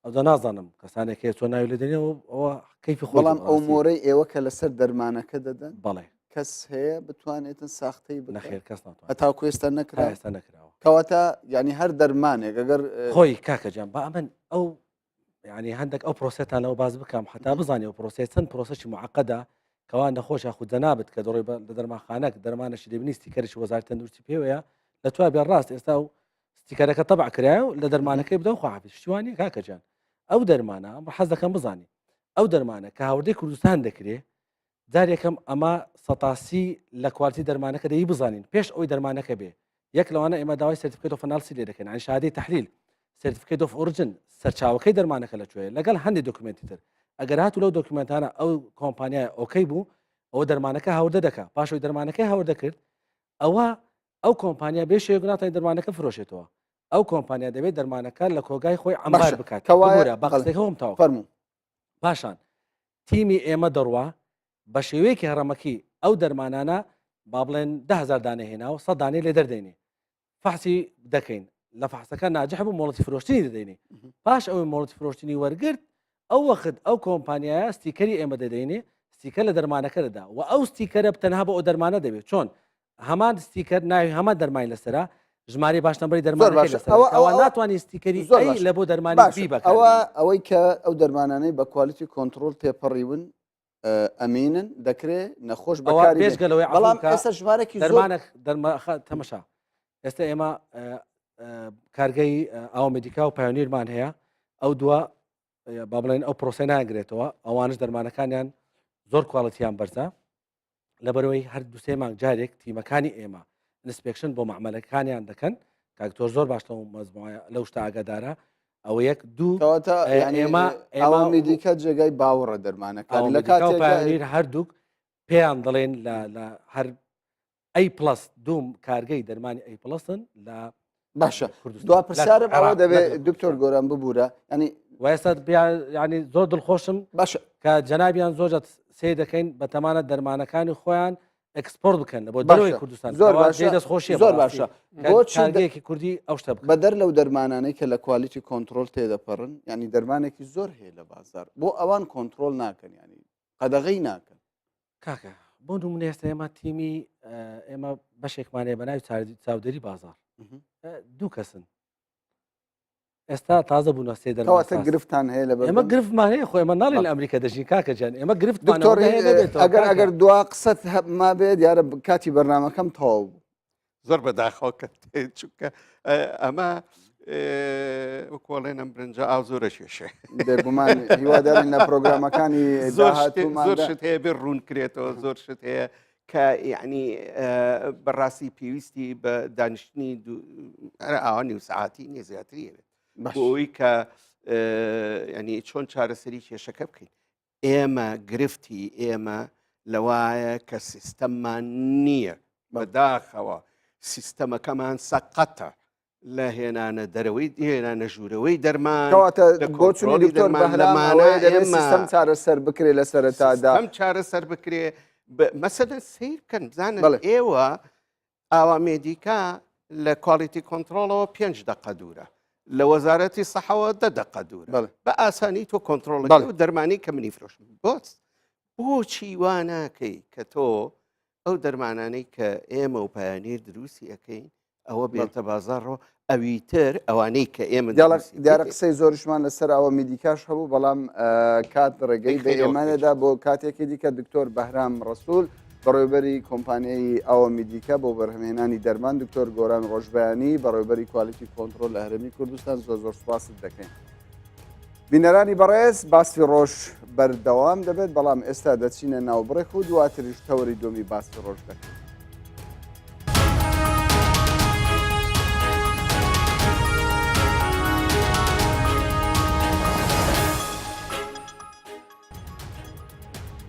ئەودا نازانم کەسانێکی چۆن ناوی لە دێنێ ئەوە کەیفی خۆی بەڵام ئەو مۆرەی ئێوە کە لەسەر دەرمانەکە دەدەن بەڵێ کەس هەیە بتوانێتن ساختەی نەخێر کەس ناتوانێت هەتا کوێستە نەکرا ئێستا نەکراوە کەواتە ینی هەر دەرمانێک ئەگەر خۆی کاکەجان بە ئەمن ئەو ینی هەندێک ئەو پرۆسێتان لەەوە باز بکەم حتا بزانانی و پرۆسی چەند پرۆسەی معقەدا کەوان نەخۆشە خوددە نابێت کە دەڕۆی لە دەرماخانەك دەرمانەشی دەبنیستی کەرشی وەزارەتی تەندروستی پێوەیە لە تو بێ ڕاست ئێستا و ستیکەرەکە تەبع کرایە و لە دەرمانەکەی بدە و خواحافی شتیوانی کاکەجان ئەو دەرمانە حەز دەکەم بزانانی ئەو دەرمانە کە هاوردەی کوردستان دەکرێت جار یەکەم ئەمە سەتاسی لە کوالتی دەرمانەکە دەی بزانین پێش ئەوی دەرمانەکە بێ یەک لەوانە ئێمە داوای سرتیفیکێت ئۆف ئەنالیسی لێ دەکەین عن شهادەی تحلیل سرتیفیکێت ئۆف ئۆریجین سەرچاوەکەی دەرمانەکە لەکوێیە لەگەڵ هەندێک دۆکومنتی تر ئەگەر هاتوو لەو دۆکومنتانە ئەو کۆمپانیای ئۆکەی بوو ئەوە دەرمانەکە هاوردە دەکا پاشەوەی دەرمانەکەی هاوردە کرد ئەو کۆمپانیا بێ شێگوناتانی دەرمانەکە فرۆشێتەوە ئەو کۆمپانیا دەبێت دەرمانەکە لە کۆگای خۆی ئەمبار بکات بە قسەکەم تاو فەرموو پاشان تیمی ئێمە دەڕوا بە شێوەیەکی هەڕەمەکی ئەو دەرمانانە با بڵێن 10,000 دانە هێنا و 100 دانەی لێ دەردێنێ فحسی دەکەین لە فحسەکە ناجح بوو مۆڵەتی فرۆشتنی دەدەینێ پاش ئەوەی مۆڵەتی فرۆشتنی وەرگرت ئەو وەخت ئەو کۆمپانیایە ستیکەری ئێمە دەدەینێ ستیکە لە دەرمانەکە دەدا و ئەو ستیکەرە تەنها بە ئەو دەرمانە دەبێت چۆن هەمان ستیکەر ناوی هەمان دەرمانی لەسرە ژماری باشنەبەری دەرمانەکەی لەسەر ئەوە ناتوانانی ستیکەری زۆر لە بۆ دەرمانی بی بکە ئەوەی کە ئەو دەرمانانەی بە کوالیتی کۆنتترۆل تێپەڕیون ئەمینن دەکرێت نەخۆش بەڵام بەڵام ئێستا ژمارەی دەرمانە تەمەشا ئێستا ئێمە کارگەی ئاومێدیکا و پایۆنیرمان هەیە ئەو دووە با بڵێن ئەو پرۆسە ناگرێتەوە ئەوانش دەرمانەکانیان زۆر کواڵەتیان بەرزە لەبەرەوەی هەر دوسێ مانگ جارێک تیمەکانی ئێمە نسپێکشن بۆ معمەلەکانیان دەکەن کاکتۆر زۆر باشتەوە مەزموعە لەو شتا ئاگادارە ئەوە یەک دوو ئێمە میدیکە جێگای باوەڕە دەرمانەکان لە کاتێکیر هەردووک پێیان دەڵێن لە هەر ئەی پلس دوم کارگەی دەرمانی ئەی پلسن لە باشە دوا پرسیارم ئەوە دەبێت دکتۆر گۆران ببوورە ینی وێستا ینی زۆر دڵخۆشم باشە کە جەنابیان زۆرجە سێ دەکەین بە تەمانە دەرمانەکانی خۆیان ئەکسپۆرت بکەن بۆ دەروی کوردستان زۆر دەستخۆشی زۆر باشە بۆچارگەیەکی کوردی ئەو شتە بەدەر لەو دەرمانانەی کە لە کوالیتی کۆنتترۆل تێدەپەڕن ینی دەرمانێکی زۆر هەیە لە بازار بۆ ئەوان کۆنتترۆل ناکەن ینی قەدەغی ناکەن کاکە بۆ نمونە ئێستا ئێمە تیمی ئێمە بەشێکمانەیە بە ناوی چاودێری بازار دوو کەسن ئێستا تازە بوون سێ دەرەوەتە گرفتان هەیە لە ئێمە گرفتمان هەیە خۆ ئێمە ناڵێن لە ئەمریکا دەژین کاکەجان ئێمە گرفت ئەگەر دوا قسەت ما بێت دیارە کاتی بەرنامەکەم تەواو بوو زۆر بەداخەوە چونکە ئەمە وەکۆڵێنم برنجە ئاو زۆرە شێشێ بێگومان هیوادارین لە پرۆگرامەکانی زۆر شت هەیە بێ ڕوون کرێتەوە زۆر شت هەیە کە یعنی بەڕاستی پێویستی بە دانیشتنی ئاوانی و سعاتی نیە زیاتری بێت بۆی کە ینی چۆن چارەسەری کێشەکە بکەین ئێمە گرفتی ئێمە لەوایە کە سیستەممان نییە بەداخەوە سیستەمەکەمان سەقەتە لە هێنانە دەرەوەی هێنانە ژوورەوەی دەرمان بۆچنی دکتۆر بەهرامانەوەی دەبێت سیستەم چارەسەر بکرێ لە سەرەتادا ئەم چارەسەر بکرێ مەسەلەن سیر بکەن بزانن ئێوە ئاوا مێدیکا لە کوالیتی کۆنتترۆلەوە 5 دقە دوورە لە وەزارەتی سەحەوە 10 دقە دوورە بە ئاسانی تۆ کۆنتترۆڵەکە و دەرمانی کە منی فرۆشم بۆچی وا ناکەی کە تۆ ئەو دەرمانانەی کە ئێمە و پایانیر دروستی ئەەکەین ئەوە بێتە بازارڕۆ ئەویتر ئەوانەی کە ئێمە دیارە قسەی زۆرشمان لەسەر ئەوە میدیکاش هەبوو بەڵام کات ڕێگەی بە ئێمانەدا بۆ کاتێکی دیکە دکتۆر بەهرام ڕەسوول بەڕێوەبەری کۆمپانیای ئەوە میدیکا بۆ بەرهەمهێنانی دەرمان دکتۆر گۆران ڕۆژبیانی بەڕێوەبەری کوالیتی کۆنتترۆل لە هەرێمی کوردستان زۆر سوپاست دەکەین. بینەرانی بەڕێز باسی ڕۆژ بەردەوام دەبێت بەڵام ئێستا دەچینە ناوبڕێک و دواتریش تەوەری دومی باسی ڕۆژ دەکەین.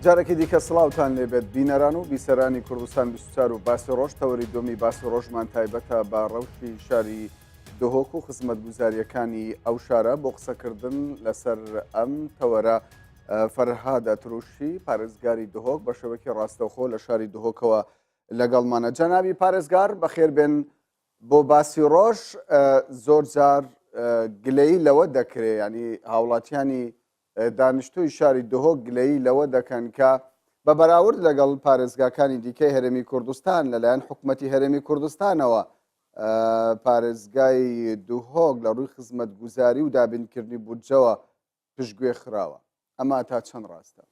جارێکی دیکە سڵاوتان لێبێت بینەران و بیسەرانی کوردستان 24 و باسی ڕۆژ تەوەری دومی باسی ڕۆژمان تایبەتە بە ڕەوشی شاری دهۆک و خزمەتگوزاریەکانی ئەو شارە بۆ قسەکردن لەسەر ئەم تەوەرە فەرهاد ئەتروشی پارێزگاری دهۆک بە شەوەکی ڕاستەوخۆ لە شاری دهۆکەوە لەگەڵمانە. جەنابی پارێزگار بەخێر بێن بۆ باسی ڕۆژ. زۆر جار گلەیی لەوە دەکرێت ینی هاوڵاتیانی دانیشتووی شاری دهۆک گلەیی لەوە دەکەن کە بە بەراورد لەگەڵ پارێزگاکانی دیکەی هەرێمی کوردستان لەلایەن حکوومەتی هەرێمی کوردستانەوە پارێزگای دوهۆک لە ڕووی خزمەت گوزاری و دابینکردنی بودجەوە پشتگوێ خراوە ئەمە تا چەند ڕاستە؟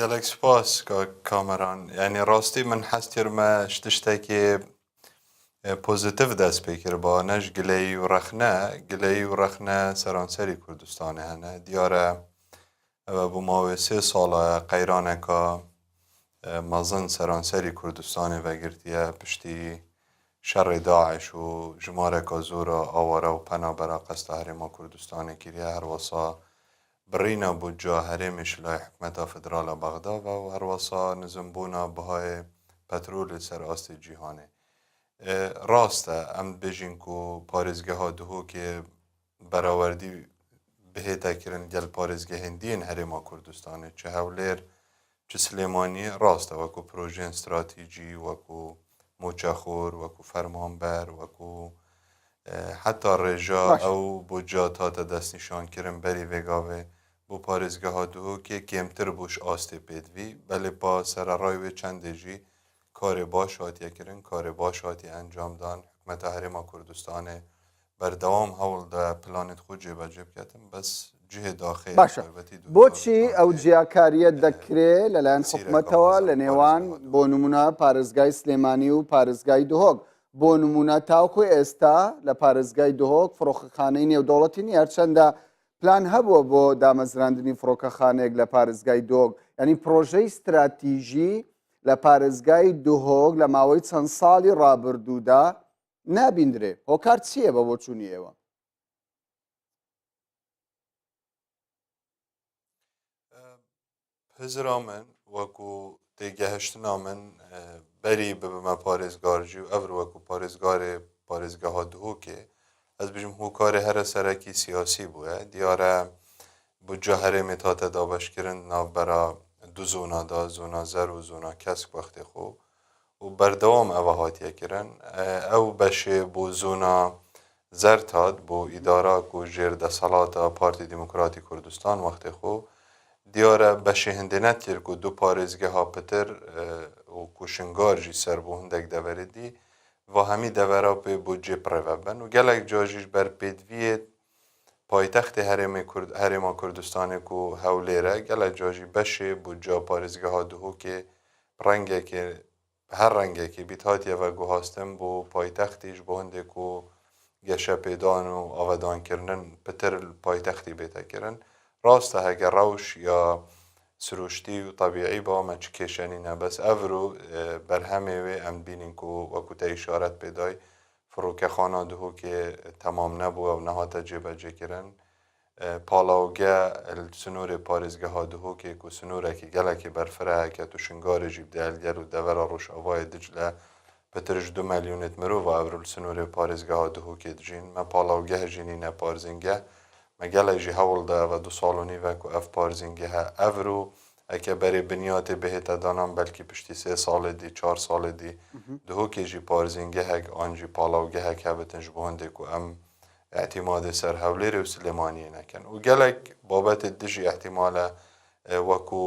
gelek spas kameran yani rastî min hez kirme ji tiştekê pozitif dest pê kiriba ne ji gileyî û rexne seranserî Kurdistanê hene diyar e bi mavê 3 sala qeyraneka mezin seranserî Kurdistanê vegirtiye piştî şerê Daeş û jimareka zora awara û penabera qesta Herêma Kurdistanê kiriye her wesa birîna budca herêmê ji lay hikûmeta federala Bexdava û her wesa nizimbûna bihayê petrolê ser astê cîhanê. Rast e em dibêjin ku parêzgeha Duhokê berawerdî bihête kirin gel parêzgehên dîn Herêma Kurdistanê çi Hewlêr çi Silêmaniyê rast e wekû projeyên stratîjî wekû Moçaxor wekû Fermanber wekû heta rêja ew budca tate destnîşankirin berî vêgavê bu parêzgeha Duhokê kêmtir bû ji astê pêdivî belê pa sererayê wê çendê jî karê baş hatiye kirin karê baş hatiye encamdan hikûmeta Herêma Kurdistanê berdewam hewl da planê xwe cêbecê biketin bes cihê daxê باشە بۆچی ئەو جیاکاریە دەکرێت لەلایەن حکوومەتەوە لە نێوان بۆ نمونە پارێزگای سلێمانی و پارێزگای دهۆک بۆ نمونە تاوکو ئێستا لە پارێزگای دهۆک فڕۆکەخانەی نێودەوڵەتی نیە هەرچەندە پلان هەبووە بۆ دامەزراندنی فڕۆکەخانەیەک لە پارێزگای دهۆک ینی پرۆژەی استراتیژی لە پارێزگای دهۆک لە ماوەی چەند ساڵی ڕابردوودا نابیندرێ هۆکار چییە بە بۆ چوونی ئێوە؟ Hizira min wekû têgehiştina min berî bibime parêzgar jî û ev wekû parêzgarê parêzgeha Duhokê ez bijim hûkarê here serekî siyasî bûye diyar e budca herêmê tate dabeşkirin navbera du zona da zona zer û zona kesk wextê xwe û berdewam ev hatiye kirin ew beşê bû zona zer tat bû îdara ku jêr deselata Partî Demokratîk Kurdistan wextê xwe diyar e beşê hindê netkir ku du parêzgeha pitir û ku şingar jî ser bû hindek deverê dî va hemî devera pê budcê pireve bin û gelek ca jî ji ber pêdiviyê paytextê Herêma Kurdistanê ku Hewlêr e gelek ca jî beşê budca parêzgeha Duhokê rengekê her rengekê bît hatiye veguhastin bû paytextê ji bo hindê ku geşepêdan û avedankirinin pitir paytextê bête kirin rast e heke rewş ya siruştî û tebîî ba me çi kêşenîne bes ev ro berhemê wê em bînin ku wekû te îşaret pê day firokexana Duhokê temam nebû ew nehate cêbecêkirin palawge sînorê parêzgeha Duhokê ku sînorekî gelekî berfireh heke tu şingarê jî bi delger û devera Rojavayê Dicle pitir ji 2 milyonê mirov ev li sînorê parêzgeha Duhokê dijîn me palawgeh jî nîne parzîngeh me gelek jî hewl da ve 2 sal û nîv ku ev parzîngehe ev ro eke berê binyatê bihête danan belkî piştî 3 salê dî 4 salê dî Duhokê jî parzîngehek an jî palawgehek hebitin ji bo hindê ku em ehtimadê ser Hewlêrê û Silêmaniyê nekin û gelek babetê di jî ehtimale wekû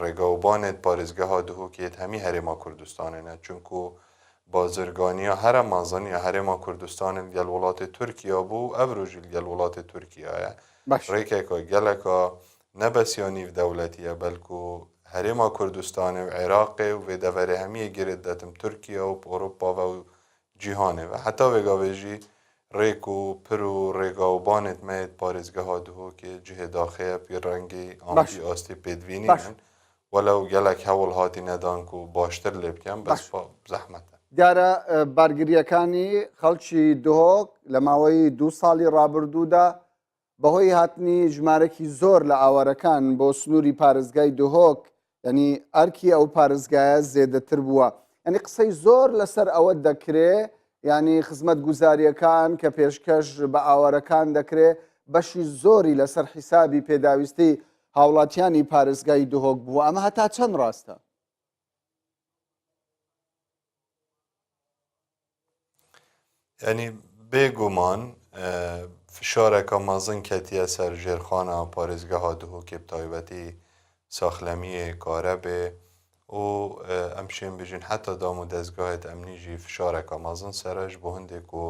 rêgawbanê parêzgeha Duhokê hemî Herêma Kurdistanê ne çunku bazirganiya here mezaniya Herêma Kurdistanê gel welatê Tirkiye bû ev ro jî gel welatê Tirkiye ye rêkeka geleka ne besiya nîv dewletî ye belku Herêma Kurdistanê û Iraqê û vê deverê hemiyê girêt detim Tirkiye û Ewropa ve û cîhanê ve heta vêgavê jî rêk û pir û rêgawbanê me parêzgeha Duhokê cihê daxê ye pî rengî ambî astê pêdivînînin welew gelek hewl hatî nedan ku baştir lê bikin bes zehmet e دیارە بارگریەکانی خەڵکی دهۆک لە ماوەی 2 ساڵی ڕابردوودا بەهۆی هاتنی ژمارەی زۆر لە ئاوارەکان بۆ سنووری پارێزگای دهۆک ینی ئەرکی ئەو پارێزگایە زێدەتر بووە ینی قسەی زۆر لەسەر ئەوە دەکرێت ینی خزمەت گوزاریەکان کە پێشکەش بە ئاوارەکان دەکرێت بەشی زۆری لەسەر حیسابی پێداویستی هاوڵاتیانی پارێزگای دهۆک بووە ئەمە هەتا چەند ڕاستە؟ یعنی بێگومان فشارێکە مەزن کەتیە سەر ژێرخانە و پارێزگەها دووهۆکێ بتایبەتی ساخلەمیە کارە بێ و ئەم شێن بژین حتا دام و دەستگاهێت ئەمنیژی فشارێکە مەزن سەرش بۆ هەندێک و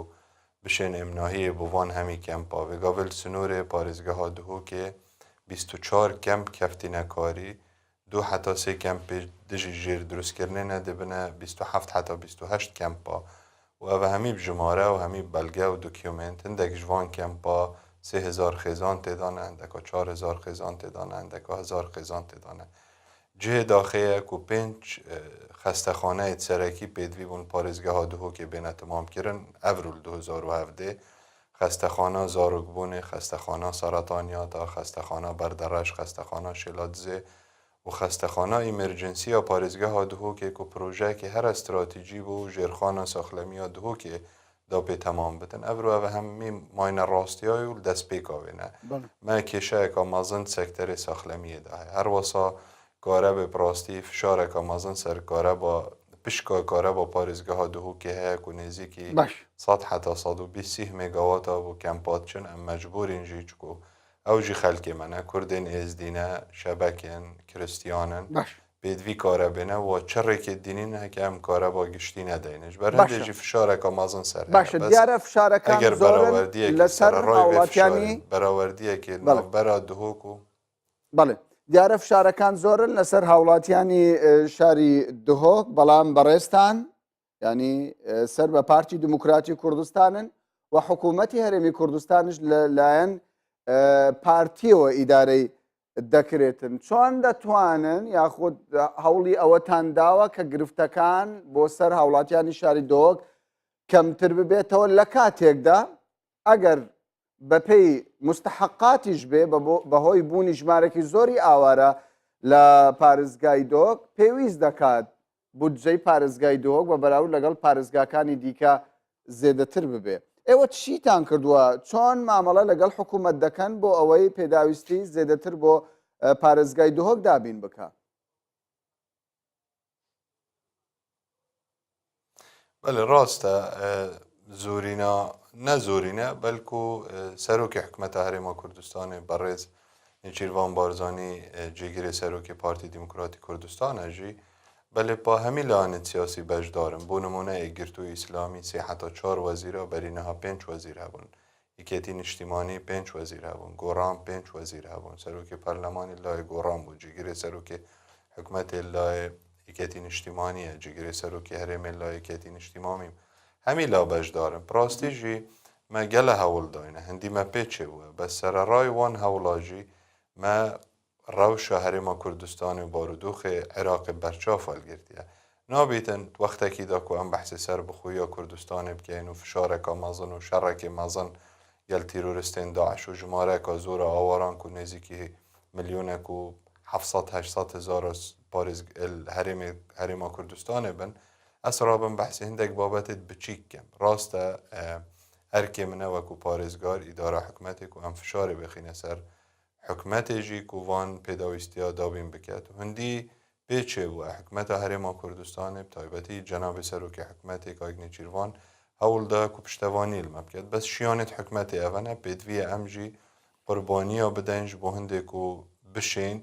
بشێن ئێمناهەیە بۆوان هەمی کەمپا وێگاڤل سنوورێ پارێزگەها دووهۆکێ 24 کەمپ کەفتینەکاری دو حتا سێ کەمپێ دژی ژێر دروستکردنێنە دەبنە 27 حتا 28 کەمپا و ئەوە هەمی بژمارە و هەمی بەلگە و دوکیومنت هەندێک ژوان کەمپا 3000 خێزان تێدانە هەندێکا 4000 خێزان تێدانە هەندێکا 1000 خێزان تێدانە جێ داخەیەک و 5 خەستەخانەیە سەرەکی پێدوی بوون پارێزگەها دووهۆکێ بێنە تەمامکردن ئەڤرول 2017 خەستەخانە زارۆکبوونێ خەستەخانە سەرەتانیاتا خەستەخانە بەردەڕەش خەستەخانە شێلاتزێ و خەستەخانە ئیمرجنسیە پارێزگەها دووهۆکێک و پرۆژەیەکی هەر استراتیجی بوو ژێرخانە ساخلەمیە دووهۆکێ دا پێ تەمام بتن ئەڤروە هەمی ماینە ڕاستیای و دەست پێکاوێنە مە کێشەیەکە مەزن سەکتەرێ ساخلەمیەدا هەیە هەروەسا کارە بێ پڕاستی فشارێکە مەزن سەر کارە بە پشکا کارە بە پارێزگەها دووهۆکێ هەیە و نێزیکی 100 حتا 120 مێگاواتە بۆ کەمپات چن ئەم مەجبورین ژی چکۆ ئەو ژی خەلکێ منە کوردێن ئێزدینە شەبەکێن کریستیانن پێدوی کارە بێنە و چڕێکی دینین هەکە ئەم کارە بۆ گشتی نەدەینش بەرهەندێکی فشارێکە مەزن سەر باشە دیارە فشارەکان ئەگەر بەراوردیەکی لەسەر هاوڵاتیانی بەراوردیەکی بەرا دووهۆک و بەڵێ دیارە فشارەکان زۆرن لەسەر هاوڵاتیانی شاری دووهۆک بەڵام بەڕێستان ینی سەر بە پارتی دموکراتی کوردستانن و حکوومەتی هەرێمی کوردستانش لەلایەن پارتیەوە ئیدارەی دەکرێتن چۆن دەتوانن یاخود هەوڵی ئەوەتان داوە کە گرفتەکان بۆ سەر هاوڵاتیانی شاری دووهۆک کەمتر ببێتەوە لە کاتێکدا ئەگەر بەپێی مستحقاتیش بێ بەهۆی بوونی ژمارەی زۆری ئاوارە لە پارێزگای دووهۆک پێویست دەکات بودجەی پارێزگای دووهۆک بە بەراورد لەگەڵ پارێزگاکانی دیکە زێدەتر ببێ ئێوە چیتان کردووە چۆن مامەڵە لەگەڵ حکوومەت دەکەن بۆ ئەوەی پێداویستی زێدەتر بۆ پارێزگای دووهۆک دابین بکە بەڵێ ڕاستە زۆرینە نەزۆرینە بەلکو سەرۆکی حکوومەتە هەرێما کوردستانی بەڕێز نێچیروان بارزانی جێگیری سەرۆکی پارتی دیموکراتی کوردستانەژی بەڵێ با هەمی لایەنە سیاسی بەشدارن بۆ نمونە یەکگرتووی ئیسلامی 3 حتا 4 وەزیرە بەرینەها 5 وەزیر هەبوون یەکێتی نیشتیمانی 5 وەزیر هەبوون گۆڕان 5 وەزیر هەبوون سەرۆکی پەرلەمانی لای گۆڕان بوو جێگیری سەرۆکی حکوومەتێ لای یەکێتی نیشتیمانیە جێگیری سەرۆکی هەرێمێ لای یەکێتی نیشتیمامیم هەمی لا بەشدارن پڕاستیژی مە گەلە هەوڵ داینە هەندی مە پێچێ بووە بە سەرەڕای وان هەوڵاژی مە ڕەوشە هەرێما کوردستانی و بارودۆخی عێراقی بەرچاو هەڵگرتیە نابێتن وەختێکی دا کو ئەم بەحسی سەر بخۆیە کوردستانی بکەین و فشارێکە مەزن و شەڕێکی مەزن گەل تیرۆریستێن داعش و ژمارەیەکە زۆرە ئاواران و نێزیکی ملیۆنێک و 700-800 هزار هەرێما کوردستانی بن ئەسرا بن بەحسی هەندێک بابەتت بچیک کەم ڕاستە هەرکێ منە وەکو پارێزگار ئیدارە حکوومەتێک و ئەم فشاری بخینە سەر حکوومەتێژی کووان پێداویستیا دابین بکات و هەندی پێچێ بووە حکوومەتە هەرێما کوردستانی تایبەتی جەنابی سەرۆکی حکوومەتێک ئاگ نێچیروان هەوڵدا و پشتەوانی لمە بکات بەس شیانێت حکوومەتی ئەڤەنە پێدویە ئەمژی قوربانیە بدەنج بۆ هەندێک و بشین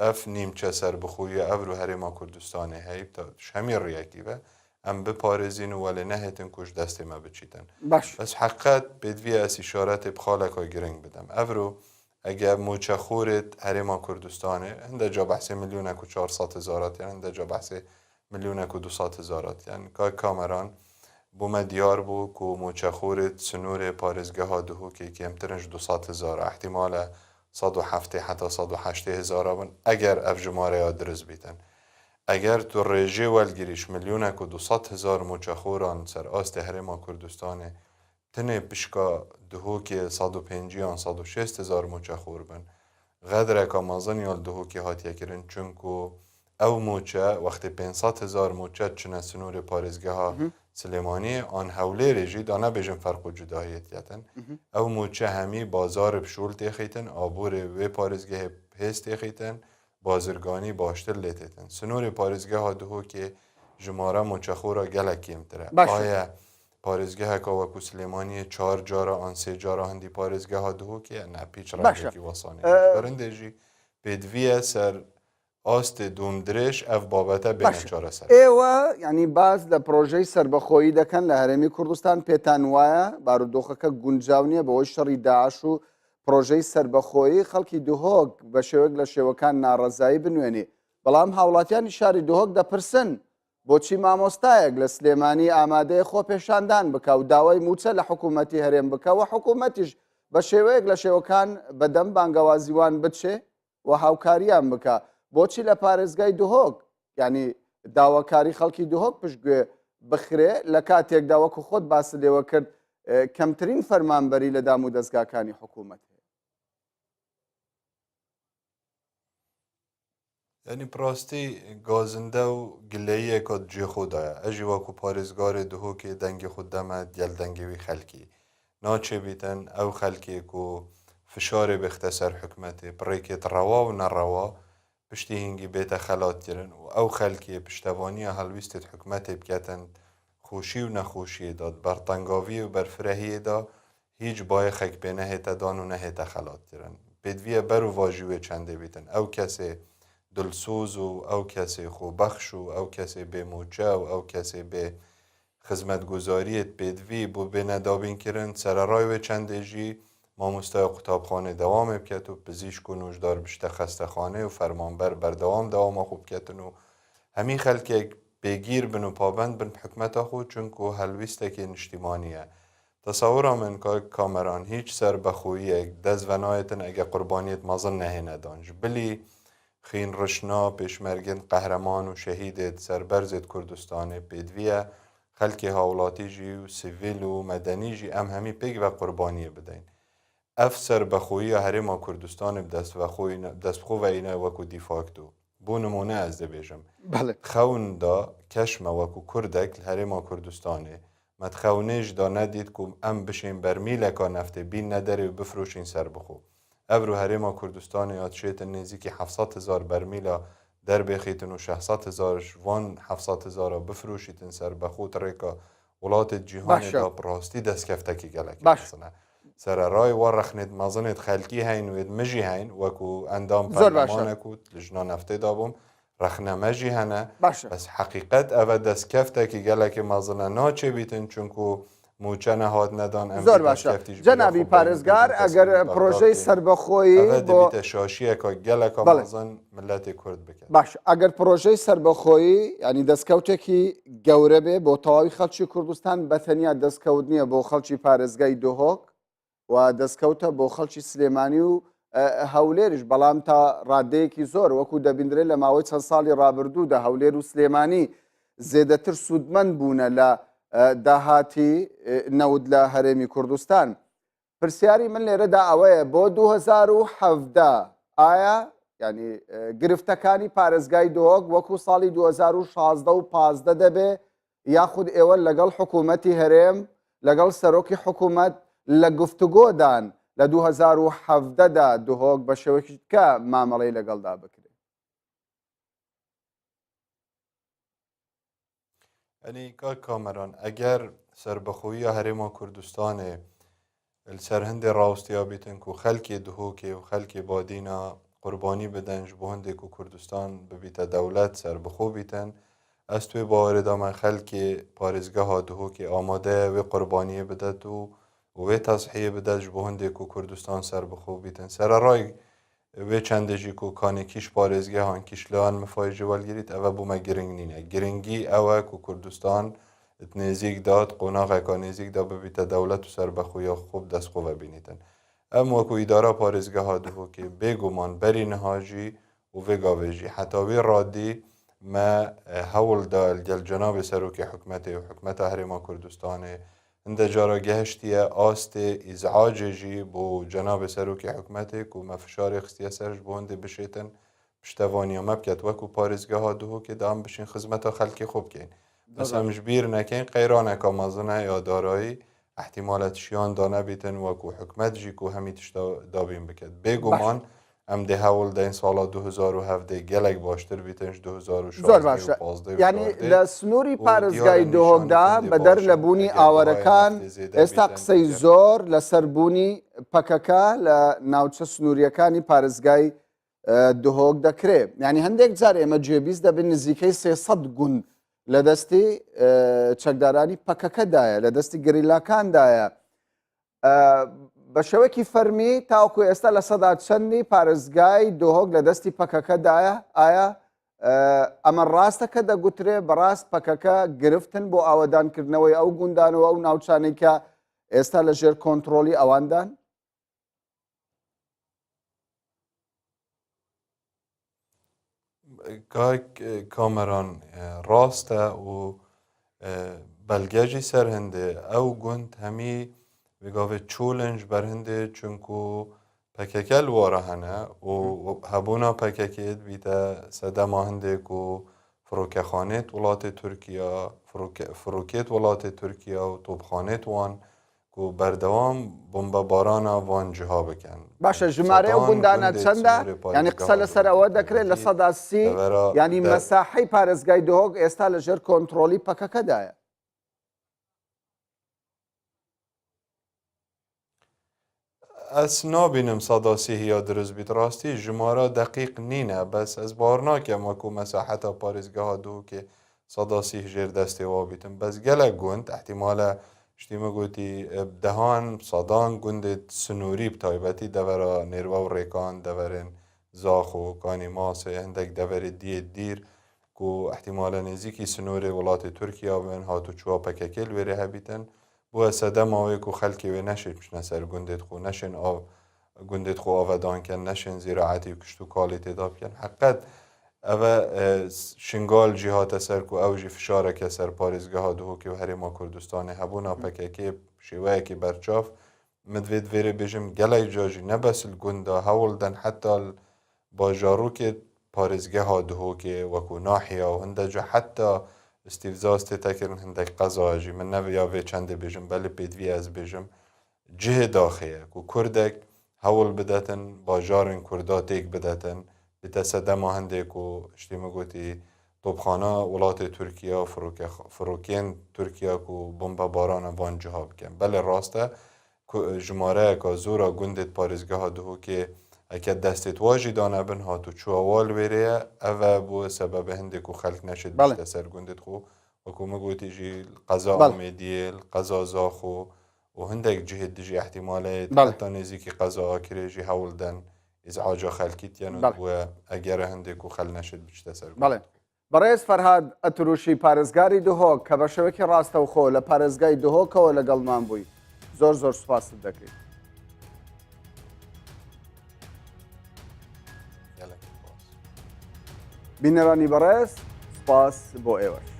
ئەف نیمچە سەر بخۆیە ئەڤر و هەرێما کوردستانی هەیە هەمی ڕیەکی بە ئەم بپارێزین و وەلێ نەهێتن کوش دەستێمە بچیتن بەس حقیقەت پێدویە ئەس ئیشارەتی بخالێکای گرنگ بدەم ئەڤر و ئەگەر موچەخۆرت هەرێما کوردستانی هەندە جا بەحسێ ملیۆنێک و 400 هزارات یان هەندە جا بەحسێ ملیۆنێک و 200 هزارات یان کای کامەران بوومە دیار بوو و موچەخۆرت سنوورێ پارێزگەها دووهۆکێ کەمترنش 200 هزار احتیمالە 170 حتا 180 هزار بن ئەگەر ئەف ژمارەیە درست بیتن ئەگەر تو ڕێژێ وەلگیریش ملیۆنێک و 200 هزار موچەخۆران سەر ئاستی هەرێما کوردستانی تنێ پشکا دووهۆکێ 150 160 هزار موچەخۆر بن غەدرێکە مەزن یا دووهۆکی هاتیەکردن چونکو ئەو موچە وەختی 500 هزار موچە چنە سنووری پارێزگەها سلێمانی ئان هەولێرێژی دا نەبێژن فەرق و جودایەتیەتن ئەو موچە هەمی بازار پشول تێخیتن ئابوورێ وێ پارێزگەهێ هێز تێخیتن بازرگانی باشتر لێتێتن سنووری پارێزگەها دووهۆکێ ژمارە موچەخۆرە گەلە کێمترە ئایا پارێزگەها وەکو سلێمانیە 4 جارە ئان 3 جارە هەندی پارێزگەها دهۆکێ ناپیچ ڕێکی وەسانێ بەرندێژی پێدویە سەر ئاستێ دوم درێژ ئەف بابەتە بێنە چارەسەر ئێوە ینی باز لە پرۆژەی سربەخۆیی دەکەن لە هەرێمی کوردستان پێتان وایە بارودۆخەکە گونجاو نییە بەوەی شەڕی داعش و پرۆژەی سربەخۆیی خەڵکی دهۆک بە شێوەک لە شێوەکان ناڕەزایی بنوێنێ بەڵام هاوڵاتیانی شاری دهۆک دەپرسن بۆچی مامۆستایەک لە سلێمانی ئامادەیە خۆ پێشاندان بکە و داوای موچە لە حکوومەتی هەرێم بکەوە حکوومەتیش بە شێوەیەک لە شێوەکان بەدەم بانگەوازیوان بچێ و هاوکاریان بکە بۆچی لە پارێزگای دهۆک ینی داواکاری خەڵکی دهۆک پشتگوێ بخرێ لە کاتێکدا وەکو خۆت باس لێوە کرد کەمترین فەرمانبەری لە دام و دەستگاکانی حکوومەت هەیە ینی پڕاستی گازندە و گلەیەکات جێ خۆدایە ئەژی وەکو پارێزگارێ دهۆکێ دەنگی خود دەمە دیال دەنگێوی خەلکی ناچێ بیتن ئەو خەلکێک و فشارێ بێختە سەر حکومەتێ پڕێکێت ڕەوا و نەڕەوا پشتی هنگی بێتە خەلاتگیرن و ئەو خەلکیە پشتەوانیە هەڵویستێت حکومەتێ بکەتن خوشی و نەخۆشیێدات بەرتەنگاوی و بەرفرەهیەدا هیچ بایەخێک پێ نەهێتە دان و نەهێتە خەلاتگیرن پێدویە بەر و واژوێ چەندێ بیتن ئەو کەسێ دڵسۆز و ئەو کەسێ خۆبەخش و ئەو کەسێ بێموچە و ئەو کەسێ بێ خزمەتگوزاریت پێدوی بۆ بێنەدابینکردن سەرەڕای وێ چەندێژی مامۆستای قوتابخانێ دەوامێ بکەت و پزیشک و نوژدار بشتە خەستەخانێ و فەرمانبەر بەردەوام دەوامە خوب بکەتن و هەمی خەلکێک بێگیر بن و پابند بن حکومەتە خۆ چونکو هەلویستێکی نیشتیمانیە تەسەورە من کامەران هیچ سەر بەخۆیەک دەستڤەنایەتن ئەگە قوربانیت مەزن نەهێنەدانج بلی خین ڕشنا پێشمەرگن قەهرەمان و شەهیدێت سەربەرزێت کوردستانێ پێدویە خەلکی هاوڵاتیژی و سیڤیل و مەدەنیژی ئەم هەمی پێک بە قوربانیە بدەین ئەف سەربەخۆیە هەرێما کوردستانی دەستبخۆڤەینە وەکو دیفاکتۆ بۆ نمونە ئەس دەبێژم خەوندا کەشمە وەکو کوردێک لە هەرێما کوردستانێ مەتخەونێژدا نەدیت و ئەم بشین بەرمیلەکە نەفتێ بین نەدەرێ و بفرۆشین سەربەخۆ ئەبرو هەرێما کوردستانی یادچێتن نێزیکی 700,000 بەرمیلە دەربێخیتن و 600,000 وان 700,000 بفرۆشیتن سەربەخۆ ڕێکە وڵاتێت جیهانێدا پڕاستی دەستکەفتێکی گەلێک باشنە سەرەڕای وەڕەخنێت مەزنێت خەلکی هەین وێت مژی هەین وەکو ئەندام پەرلەمانێکوت لە ژنا نەفتێدا بووم ڕەخنەمەژی هەنە بەس حەقیقەت ئەوە دەستکەفتێکی گەلێکی مەزنە ناچێ بیتن چونکو موچە نەهات نەدان ئەم زۆر باشە جەنابی پارێزگار ئەگەر پرۆژەی سربەخۆیی دەبیتە شاشیەکە گەلێکە مەزن ملەتی کورد بکەن باش ئەگەر پرۆژەی سربەخۆیی ینی دەستکەوتێکی گەورە بێ بۆ تەواوی خەڵکی کوردستان بەتەنیا دەستکەوت نییە بۆ خەڵکی پارێزگای دهۆک و دەستکەوتە بۆ خەڵکی سلێمانی و هەولێریش بەڵام تا ڕادەیەکی زۆر وەکو دەبیندرێت لە ماوەی چەند ساڵی ڕابردوودا هەولێر و سلێمانی زێدەتر سوودمەند بوونە لە داهاتی نەود لە هەرێمی کوردستان پرسیاری من لێرەدا ئەوەیە بۆ 2017 ئایا ینی گرفتەکانی پارێزگای دهۆک وەکو ساڵی 2016 و 15 دەبێ یاخود ئێوە لەگەڵ حکوومەتی هەرێم لەگەڵ سەرۆکی حکوومەت لە گفتوگۆدان لە 2017دا دهۆک بە شێوەیەکی کە مامەڵەی لەگەڵدا بکرێت ئەنی کاک کامەران ئەگەر سەربەخۆیی هەرێما کوردستانێ سەر هەندێ ڕاوستیا بیتن و خەلکی دهۆکێ و خەلکی بادینە قوربانی بدەنج بۆ هەندێک و کوردستان ببیتە دەولەت سەربەخۆ بیتن ئەس توێ باوەڕێدامە خەلکی پارێزگەها دهۆکی ئامادەیە وێ قوربانیە بدەت و وێ تەزحیە بدەت بۆ هەندێک و کوردستان سەربەخۆ بیتن سەرەڕای وێ چەندێژی و کانێکیش پارێزگەهان کیشلان مفایژی وەلگریت ئەوە بوومە گرنگ نینە گرنگی ئەوە و کوردستان نێزیک داد قۆناغێکا نێزیکدا ببیتە دەولەت و سەربەخۆیە خوب دەستخۆڤە بینیتن ئەم وەکو ئیدارە پارێزگەها دهۆکێ بێگومان بەری نەهاژی و vêgavêjî heta wê radî me hewl da gel cenabê serokê hikûmetê û hikûmeta Herêma Kurdistanê hinde cara gehiştiye astê îzcacê jî bo cenabê serokê hikûmetê ku me fişarê xistiye ser ji bo hindê bişêtin piştevaniya me biket wekû parêzgeha dihokê de em bişên xizmeta xelkê xwe bikên bes em ji bîr nekin qeyraneka mezine ya darayî ehtimalet şiyan da nebîtin wekû hikûmet jî ku hemî tişta dabîn biket bêguman ئەم دێ هەوڵ دەین ساڵە 2017 gelek باشتر بیتنش 2016 زۆر باشە ینی لە سنووری پارێزگای دهۆکدا بەدەر لە بوونی ئاوەرەکان ئێستا قسەی زۆر لەسەربوونی پەکەکە لە ناوچە سنووریەکانی پارێزگای دهۆک دەکرێت ینی هەندێک جار ئێمە گوێبیست دەبن نزیکەی 300 گوند لە دەستی چەکدارانی پەکەکەدایە لە دەستی گریلاکاندایە بە شێوەیەکی فەرمی تاوەکو ئێستا لە سەدا چەندی پارێزگای دهۆک لە دەستی پەکەکەدایە ئایا ئەمە ڕاستە کە دەگوترێ بەڕاست پەکەکە گرفتن بۆ ئاوەدانکردنەوەی ئەو گوندانەوە ئەو ناوچانەی کە ئێستا لە ژێر کۆنتترۆلی ئەواندان؟ کامەران ڕاستە و بەلگەجی سەر هەندێ ئەو گوند هەمی بگاوێت چۆلنج بەر هەندێ چونکو پەکەکەل وارە هەنە و هەبوونا پەکەکێت بیتە سەدەما هەندێک و فڕۆکەخانێت وڵاتی تورکیا فڕۆکێت وڵاتی تورکیا و تۆپخانێت وان و بەردەوام بۆمبەبارانە وان جیها بکەن باشە ژمارە ئەو گوندانە چەندە ینی قسە لەسەر ئەوە دەکرێت لە سەدا سی ینی مەساحەی پارێزگای دهۆک ئێستا لە ژێر کۆنتترۆلی پەکەکەدایە ئەس نابینم سەداسی یا دروست بیت ڕاستی ژمارە دقیق نینە بەس ئەس باوەڕ ناکەم وەکو مەساحەتە پارێزگەها دووکێ سەداسی ژێر دەستێوا بیتم بەس gelek گوند احتیمالە شتیمە گوتی دەهان سەدان گوندێت سنووری بتایبەتی دەڤەرە نێروە و ڕێکان دەڤەرن زاخ و کانی ماسێ هەندێک دەڤەری دیێت دیر و احتیمالە نێزیکی سنووری وڵاتی تورکیا بن هاتوچووە پەکەکێل وێرە هەبیتن بووە سەدەماوەیەک و خەلکی وێ نەشێت بچنە سەر گوندێت خۆ نەشێن گوندێت خۆ ئاڤەدانکەن نەشێن زیراعەتی و کشت و کاڵی تێدا بکەن حقیقەت ئەوە شنگال جیهاتە سەر و ئەوژی فشارێکە سەر پارێزگەها دهۆکی و هەرێما کوردستانی هەبوونا پەکەکێ شێوەیەکی بەرچاف مدوێت وێرە بێژم gelek جاژی نەبەسل گوندا هەوڵ دەن حتا باژاڕووکێت پارێزگەها دهۆکێ وەکو ناحیا و هەندەجا حتا استیڤزاز تێتەکردن هەندێک قەزاژی من نەڤیاوێ چەندێ بێژم بەلێ پێدوی ئەس بێژم جهێ داخەیە و کوردێک هەوڵ بدەتن باژارن کووردا تێک بدەتن بتە سەدەما هەندێک و شتیمە گوتی تۆپخانە وڵاتی تورکیا و فڕۆکێن تورکیا و بۆمبەبارانە وان جیها بکەن بەلێ ڕاستە ژمارەیەکە زۆرە گوندێت پارێزگەها دهۆکێ ئەکە دەستێت واژی دانەبن هاتو چووەوال وێرەیە ئەوە بووە سەبەبە هەندێک و خەلک نەشێت بێتە سەر گوندێت خۆ وەکو مەگوتیژی قەزا ئامێدیێل قەزا زاخ و هەندێک جهێت دژی احتیمالەیەت تا نێزیکی قەزا ئاکرێژی هەوڵدەن ئیزعاجا خەلکیتیان بووە ئەگەرە هەندێک و خەل نەشێت بچتە سەر بەڵێ بەڕێز فەرهاد ئەتروشی پارێزگاری دهۆک کە بە شێوەیەکی ڕاستەوخۆ لە پارێزگای دهۆکەوە لەگەڵمان بووی زۆر زۆر سوپاست دەکەیت بینەرانی بەڕێز سپاس بۆ ئێوەش